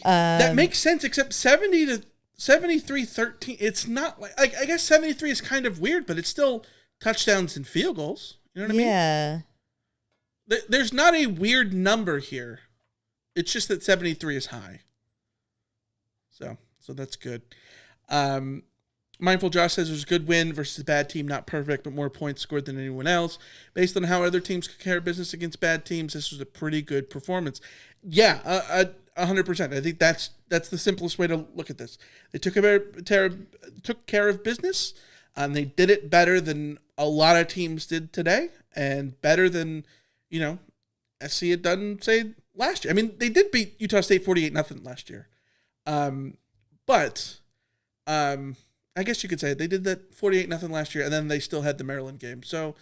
That makes sense, except 70 to 73-13. It's not like I guess 73 is kind of weird, but it's still touchdowns and field goals. You know what I mean? Yeah. There's not a weird number here. It's just that 73 is high. So that's good. Mindful Josh says it was a good win versus a bad team, not perfect, but more points scored than anyone else. Based on how other teams could carry business against bad teams, this was a pretty good performance. Yeah, 100%. I think that's the simplest way to look at this. They took care of business, and they did it better than a lot of teams did today, and better than SC had done, say, last year. I mean, they did beat Utah State 48-0 last year, but I guess you could say they did that 48-0 last year, and then they still had the Maryland game. So,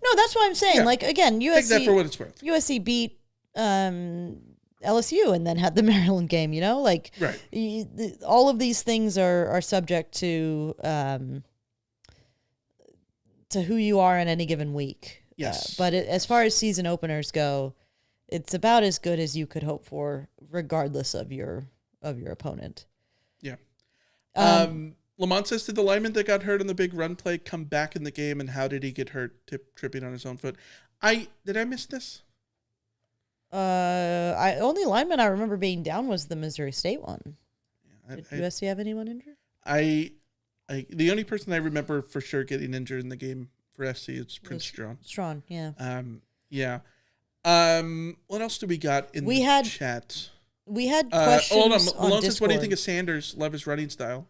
no, that's what I'm saying. Yeah. Like again, USC. Take that for what it's worth. USC beat LSU and then had the Maryland game. Like right. All of these things are subject to who you are in any given week. Yes. But as far as season openers go, it's about as good as you could hope for, regardless of your opponent. Yeah. Lamont says, did the lineman that got hurt on the big run play come back in the game, and how did he get hurt tripping on his own foot? Did I miss this? Only lineman I remember being down was the Missouri State one. Yeah, did USC have anyone injured? The only person I remember for sure getting injured in the game for SC is Prince Strong. Strong, yeah. Yeah. What else do we got in the chat? We had questions hold on. on Malone Discord. says, what do you think of Sanders? Love his running style.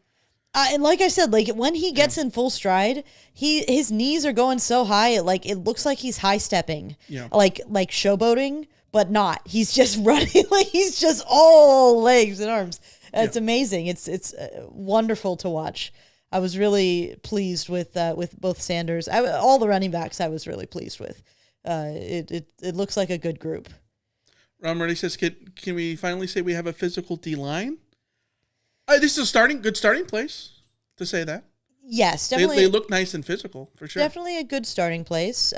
And like I said, like when he gets in full stride, his knees are going so high, it looks like he's high stepping, like showboating, but not. He's just running, like he's just all legs and arms. It's amazing. It's wonderful to watch. I was really pleased with both Sanders. All the running backs I was really pleased with. It looks like a good group. Ron Murray says, can we finally say we have a physical D-line? This is a good starting place to say that. Yes, definitely. They look nice and physical, for sure. Definitely a good starting place.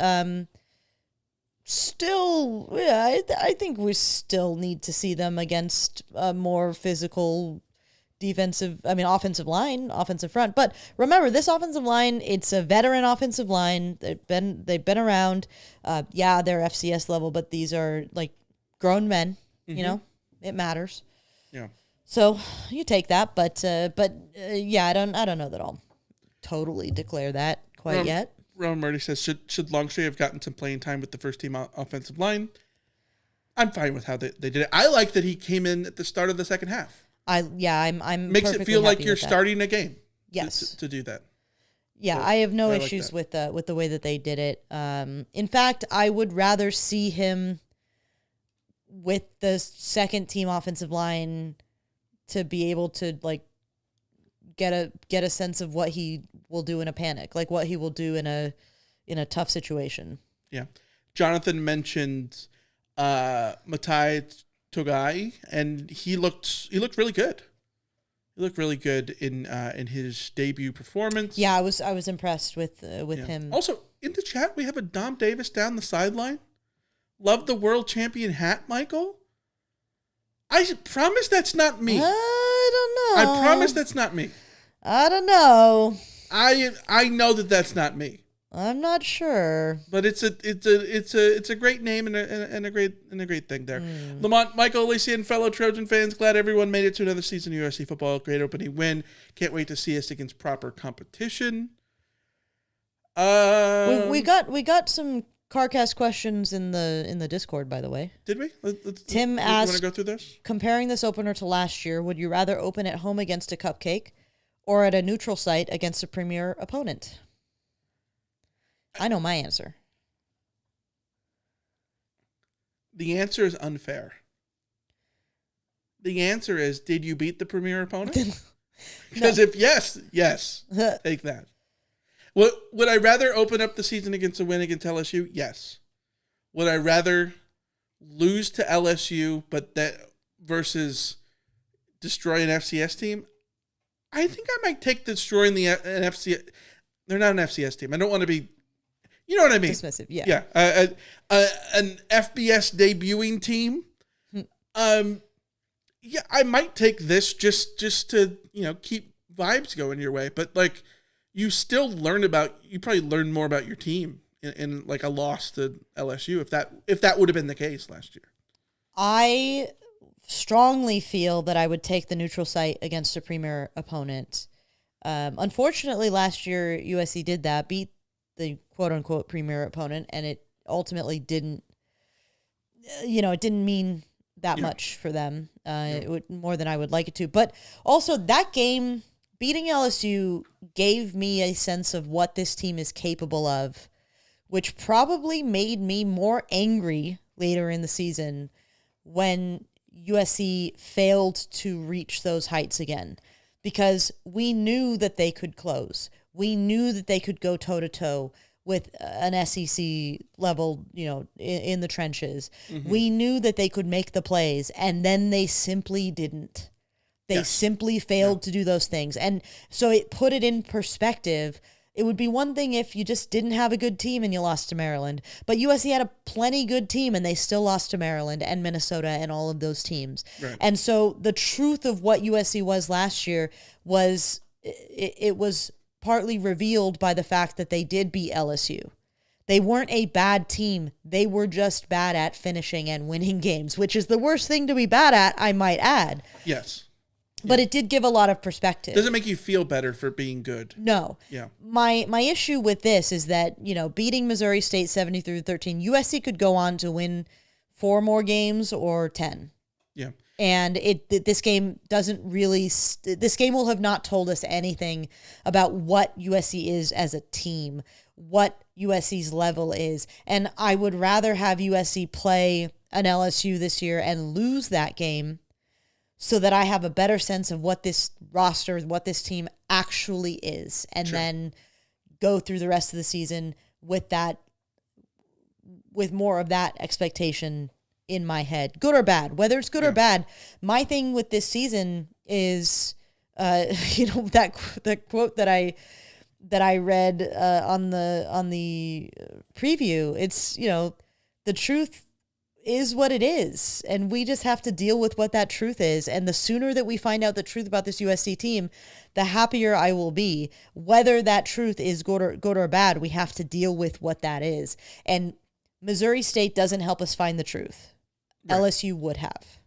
Still, I think we still need to see them against a more physical offensive line, offensive front. But remember, this offensive line, it's a veteran offensive line. They've been around. They're FCS level, but these are like grown men. Mm-hmm. It matters. Yeah. So you take that, but I don't know that I'll totally declare that quite yet. Ron Murray says, should Longstreet have gotten some playing time with the first team offensive line? I'm fine with how they did it. I like that he came in at the start of the second half. I'm makes it feel like you're starting a game. Yes, to do that. Yeah, so I have no issues with the way that they did it. In fact, I would rather see him with the second team offensive line to be able to like get a sense of what he will do in a panic, like what he will do in a tough situation. Yeah. Jonathan mentioned Matai Togai, and he looked really good. He looked really good in his debut performance. Yeah, I was impressed with him. Also, in the chat, we have a Dom Davis down the sideline. Love the world champion hat, Michael. I promise that's not me. I don't know. I promise that's not me. I don't know. I know that's not me. I'm not sure. But it's a great name and a great thing there. Lamont, Michael, Alicia, and fellow Trojan fans, glad everyone made it to another season of USC football. Great opening win. Can't wait to see us against proper competition. We got some Carcast questions in the Discord, by the way. Did we? Tim asked, want to go through this? Comparing this opener to last year, would you rather open at home against a cupcake or at a neutral site against a premier opponent? I know my answer. The answer is unfair. The answer is, did you beat the premier opponent? Because if yes, take that. Would I rather open up the season against a win against LSU? Yes. Would I rather lose to LSU, but that versus destroy an FCS team? I think I might take destroying an FCS. They're not an FCS team. I don't want to be, you know what I mean? Dismissive, yeah. Yeah. An FBS debuting team. Yeah, I might take this just to, keep vibes going your way. But like, you probably learn more about your team in like a loss to LSU if that would have been the case last year. I strongly feel that I would take the neutral site against a premier opponent. Unfortunately, last year USC did that, beat the quote unquote premier opponent, and it ultimately didn't. It didn't mean that much for them. It would more than I would like it to. But also that game. Beating LSU gave me a sense of what this team is capable of, which probably made me more angry later in the season when USC failed to reach those heights again, because we knew that they could close. We knew that they could go toe-to-toe with an SEC level, in the trenches. Mm-hmm. We knew that they could make the plays, and then they simply didn't. They simply failed to do those things. And so it put it in perspective. It would be one thing if you just didn't have a good team and you lost to Maryland. But USC had a plenty good team and they still lost to Maryland and Minnesota and all of those teams. Right. And so the truth of what USC was last year was it was partly revealed by the fact that they did beat LSU. They weren't a bad team. They were just bad at finishing and winning games, which is the worst thing to be bad at, I might add. Yes. But it did give a lot of perspective. Does it make you feel better for being good? No. Yeah. My issue with this is that, beating Missouri State 70-13, USC could go on to win 4 more games or 10. Yeah. And this game doesn't really this game will have not told us anything about what USC is as a team, what USC's level is. And I would rather have USC play an LSU this year and lose that game, so that I have a better sense of what this roster, what this team actually is, and then go through the rest of the season with more of that expectation in my head, good or bad. Whether it's good or bad, my thing with this season is, that quote that I read on the preview. It's the truth is what it is, and we just have to deal with what that truth is. And the sooner that we find out the truth about this USC team, the happier I will be. Whether that truth is good or bad, we have to deal with what that is. And Missouri State doesn't help us find the truth. Right. LSU would have.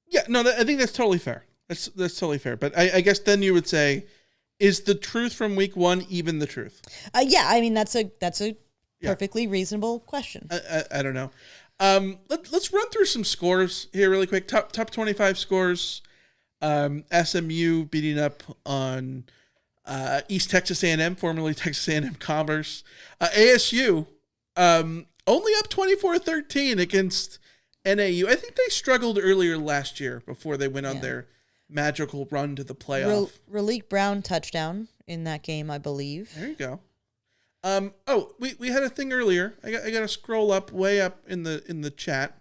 Yeah, no, I think that's totally fair. That's totally fair. But I guess then you would say, is the truth from week 1 even the truth? Yeah, I mean that's a perfectly reasonable question. I don't know. Let's run through some scores here really quick. Top 25 scores. SMU beating up on East Texas A&M, formerly Texas A&M Commerce. ASU only up 24-13 against NAU. I think they struggled earlier last year before they went on their magical run to the playoff. Raleek Brown touchdown in that game, I believe. There you go. We had a thing earlier. I got to scroll up way up in the chat.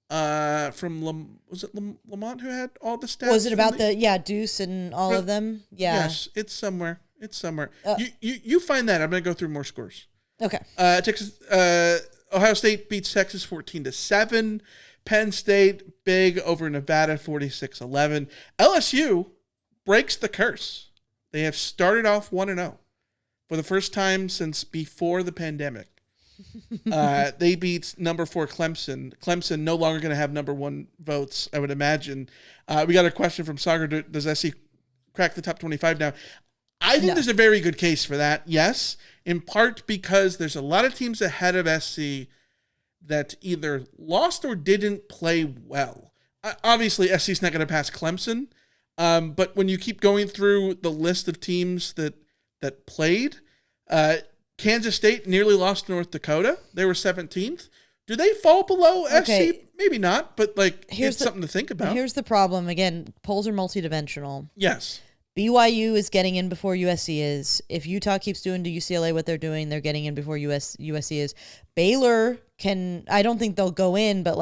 From was it Lamont who had all the stats? Was it about Deuce and all of them? Yeah. Yes, it's somewhere. You find that. I'm gonna go through more scores. Okay. Ohio State beats Texas 14-7. Penn State big over Nevada 46-11. LSU breaks the curse. They have started off 1-0 for the first time since before the pandemic. They beat number 4 Clemson. Clemson no longer going to have number 1 votes, I would imagine. We got a question from Sagar. Does SC crack the top 25 now? I think there's a very good case for that, yes, in part because there's a lot of teams ahead of SC that either lost or didn't play well. Obviously, SC's not going to pass Clemson, but when you keep going through the list of teams that played, Kansas State nearly lost to North Dakota. They were 17th. Do they fall below SC? Maybe not, but it's something to think about. Here's the problem. Again, polls are multidimensional. Yes. BYU is getting in before USC is. If Utah keeps doing to UCLA what they're doing, they're getting in before USC is. Baylor I don't think they'll go in, but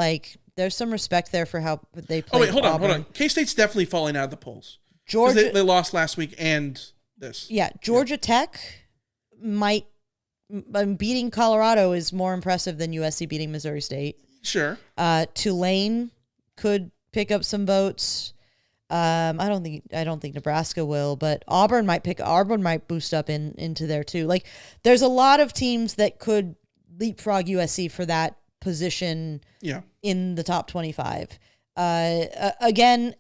there's some respect there for how they play. Oh, wait, hold on. K-State's definitely falling out of the polls. Georgia, they lost last week and this. Yeah, Georgia Tech might. Beating Colorado is more impressive than USC beating Missouri State. Sure. Tulane could pick up some votes. I don't think Nebraska will, but Auburn might boost up into there too. There's a lot of teams that could leapfrog USC for that position. Yeah. In the top 25. Again,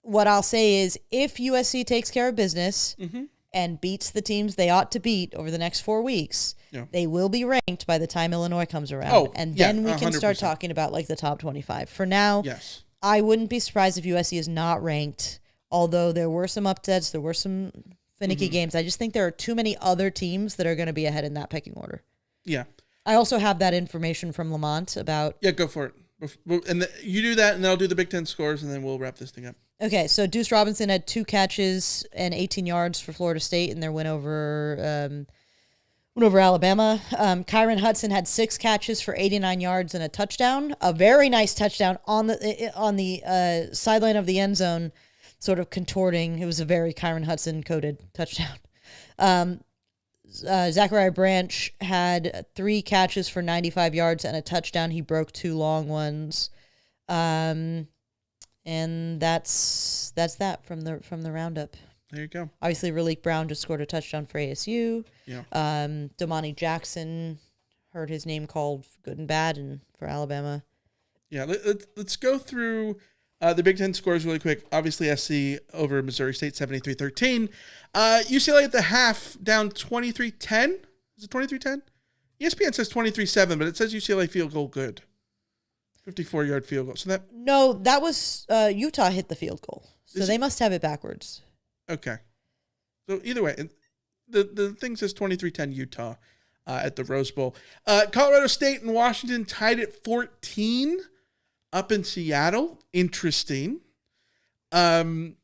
what I'll say is if USC takes care of business. Mm-hmm. And beats the teams they ought to beat over the next 4 weeks, they will be ranked by the time Illinois comes around. Then we can 100%. Start talking about the top 25. For now, yes. I wouldn't be surprised if USC is not ranked, although there were some upsets, there were some finicky games. I just think there are too many other teams that are going to be ahead in that pecking order. Yeah. I also have that information from Lamont about... Yeah, go for it. And you do that, and then I'll do the Big Ten scores, and then we'll wrap this thing up. Okay, so Deuce Robinson had 2 catches and 18 yards for Florida State in their win over Alabama. Kyron Hudson had 6 catches for 89 yards and a touchdown, a very nice touchdown on the sideline of the end zone, sort of contorting. It was a very Kyron Hudson coded touchdown. Zachariah Branch had 3 catches for 95 yards and a touchdown. He broke 2 long ones. And that's that from the roundup. There you go. Obviously, Raleek Brown just scored a touchdown for ASU. Yeah. Domani Jackson heard his name called good and bad and for Alabama. Yeah, let's go through the Big Ten scores really quick. Obviously, SC over Missouri State 73-13. UCLA at the half down 23-10. Is it 23-10? ESPN says 23-7, but it says UCLA field goal good. 54-yard field goal. So that was Utah hit the field goal. So they must have it backwards. Okay. So either way, the thing says 23-10 Utah at the Rose Bowl. Colorado State and Washington tied at 14 up in Seattle. Interesting. Oregon,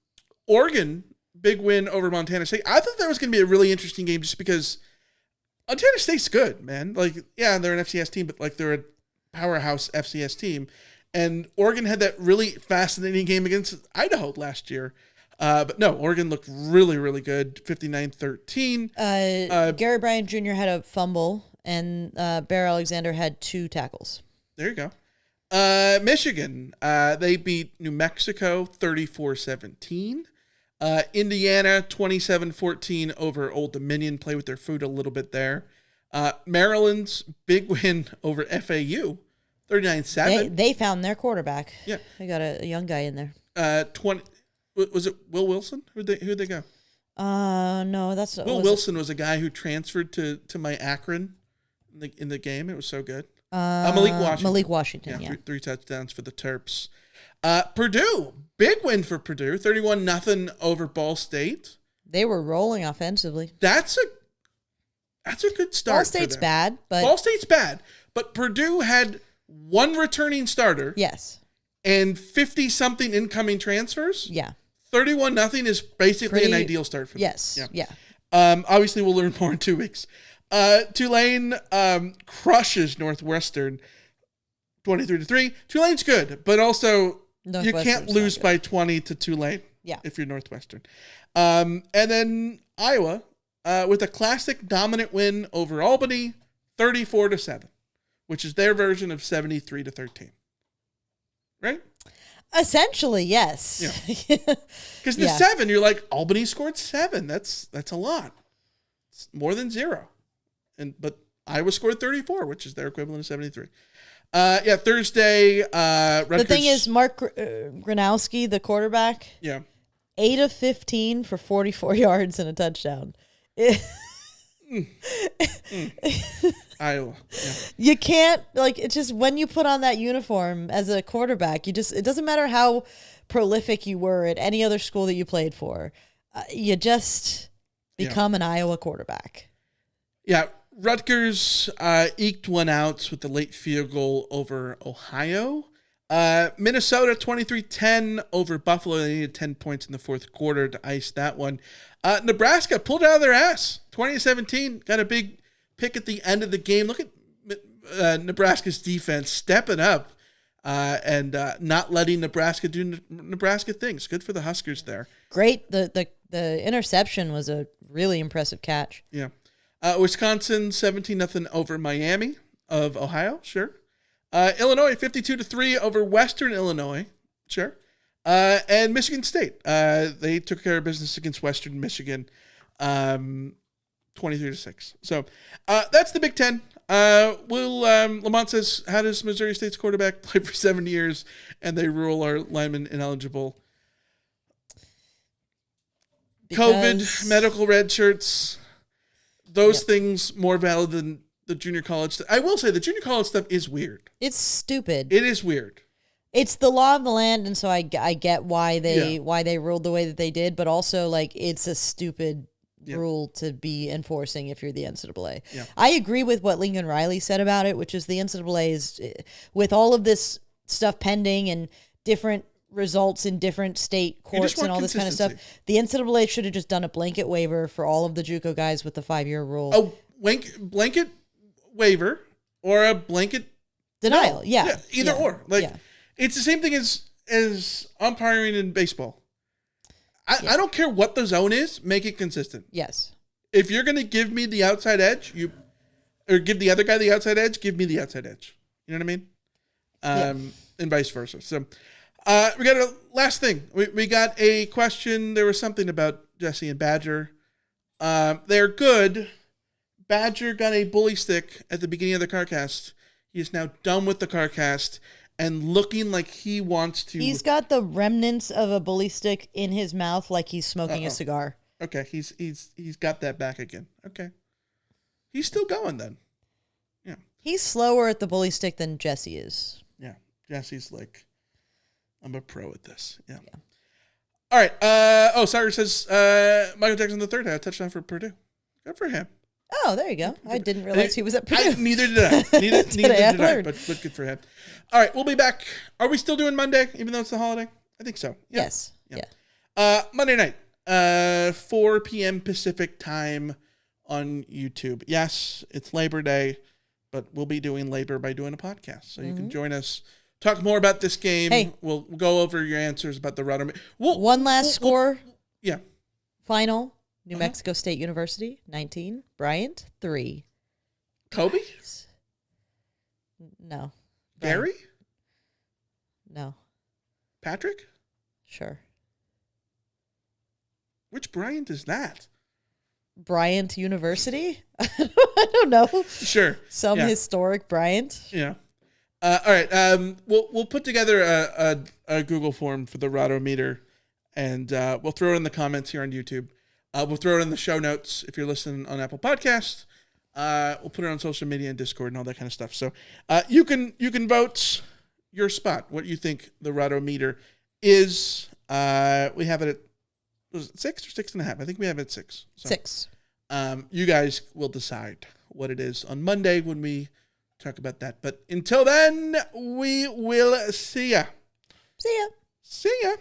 big win over Montana State. I thought that was going to be a really interesting game just because Montana State's good, man. They're an FCS team, but they're a powerhouse FCS team. And Oregon had that really fascinating game against Idaho last year. But no, Oregon looked really, really good. 59-13. Gary Bryant Jr. had a fumble, and Bear Alexander had 2 tackles. There you go. Michigan, they beat New Mexico 34-17. Indiana 27-14 over Old Dominion. Play with their food a little bit there. Maryland's big win over FAU 39-7. They found their quarterback. Yeah. They got a young guy in there. Was it Will Wilson? Who'd they go? No, that's Will Wilson was a guy who transferred to my Akron in the game. It was so good. Malik Washington. Yeah. 3 touchdowns for the Terps. Purdue, big win for Purdue, 31-0 over Ball State. They were rolling offensively. That's a good start. Ball State's bad, but Purdue had 1 returning starter. Yes. And 50-something incoming transfers. Yeah. 31-0 is basically an ideal start for them. Yes. Yeah. Obviously, we'll learn more in 2 weeks. Tulane crushes Northwestern 23-3. Tulane's good, but also you can't lose by 20 to Tulane if you're Northwestern. And then Iowa with a classic dominant win over Albany, 34-7, which is their version of 73-13. Right? Essentially, yes. Because the 7, you're like, Albany scored 7. That's a lot. It's more than 0. But Iowa scored 34, which is their equivalent of 73. Thursday. Rutgers, the thing is, Mark Gronowski, the quarterback, 8 of 15 for 44 yards and a touchdown. Iowa. Yeah. You can't, it's just when you put on that uniform as a quarterback, it doesn't matter how prolific you were at any other school that you played for. You just become an Iowa quarterback. Yeah. Rutgers eked one out with the late field goal over Ohio. Minnesota 23-10 over Buffalo. They needed 10 points in the fourth quarter to ice that one. Nebraska pulled out of their ass. 2017 got a big pick at the end of the game. Look at Nebraska's defense stepping up and not letting Nebraska do Nebraska things. Good for the Huskers there. Great. The interception was a really impressive catch. Yeah. Wisconsin 17-0 over Miami of Ohio. Sure. Illinois 52-3 over Western Illinois. Sure. And Michigan State. They took care of business against Western Michigan. 23-6. So that's the Big Ten. Lamont says, how does Missouri State's quarterback play for 7 years and they rule our linemen ineligible? COVID, medical red shirts, those things more valid than the junior college stuff. I will say the junior college stuff is weird. It's stupid. It is weird. It's the law of the land, and so I get why they ruled the way that they did, but also it's a stupid rule to be enforcing if you're the NCAA. Yeah. I agree with what Lincoln Riley said about it, which is the NCAA is, with all of this stuff pending and different results in different state courts and all this kind of stuff, the NCAA should have just done a blanket waiver for all of the JUCO guys with the 5-year rule. Oh, blanket waiver or a blanket denial. No. Yeah. Either or. It's the same thing as umpiring in baseball. I don't care what the zone is, make it consistent. Yes. If you're going to give me the outside edge, or give the other guy the outside edge, give me the outside edge. You know what I mean? And vice versa. So we got a last thing. We got a question. There was something about Jesse and Badger. They're good. Badger got a bully stick at the beginning of the Carcast. He is now done with the Carcast and looking like he wants to. He's got the remnants of a bully stick in his mouth, like he's smoking a cigar. Okay, he's got that back again. Okay, he's still going then. Yeah, he's slower at the bully stick than Jesse is. Yeah, Jesse's like, I'm a pro at this. Yeah. All right. Cyrus says Michael Jackson III had a touchdown for Purdue. Good for him. Oh, there you go. I didn't realize he was at Purdue. Neither did I. Neither did I. But good for him. All right, we'll be back. Are we still doing Monday, even though it's the holiday? I think so. Yeah. Yes. Yeah. Monday night, 4 p.m. Pacific time on YouTube. Yes, it's Labor Day, but we'll be doing labor by doing a podcast. So you can join us, talk more about this game. Hey. We'll go over your answers about the Roto. One last score. Yeah. Final. New Mexico State University, 19. Bryant, 3. Kobe? No. Gary? No. Patrick? Sure. Which Bryant is that? Bryant University? I don't know. Sure. Some historic Bryant. Yeah. All right. We'll put together a Google form for the Roto meter, and we'll throw it in the comments here on YouTube. We'll throw it in the show notes if you're listening on Apple Podcasts. We'll put it on social media and Discord and all that kind of stuff. So you can vote your spot, what you think the Roto meter is. We have it at, was it 6 or 6.5? I think we have it at 6. So, 6. You guys will decide what it is on Monday when we talk about that. But until then, we will see ya. See ya. See ya.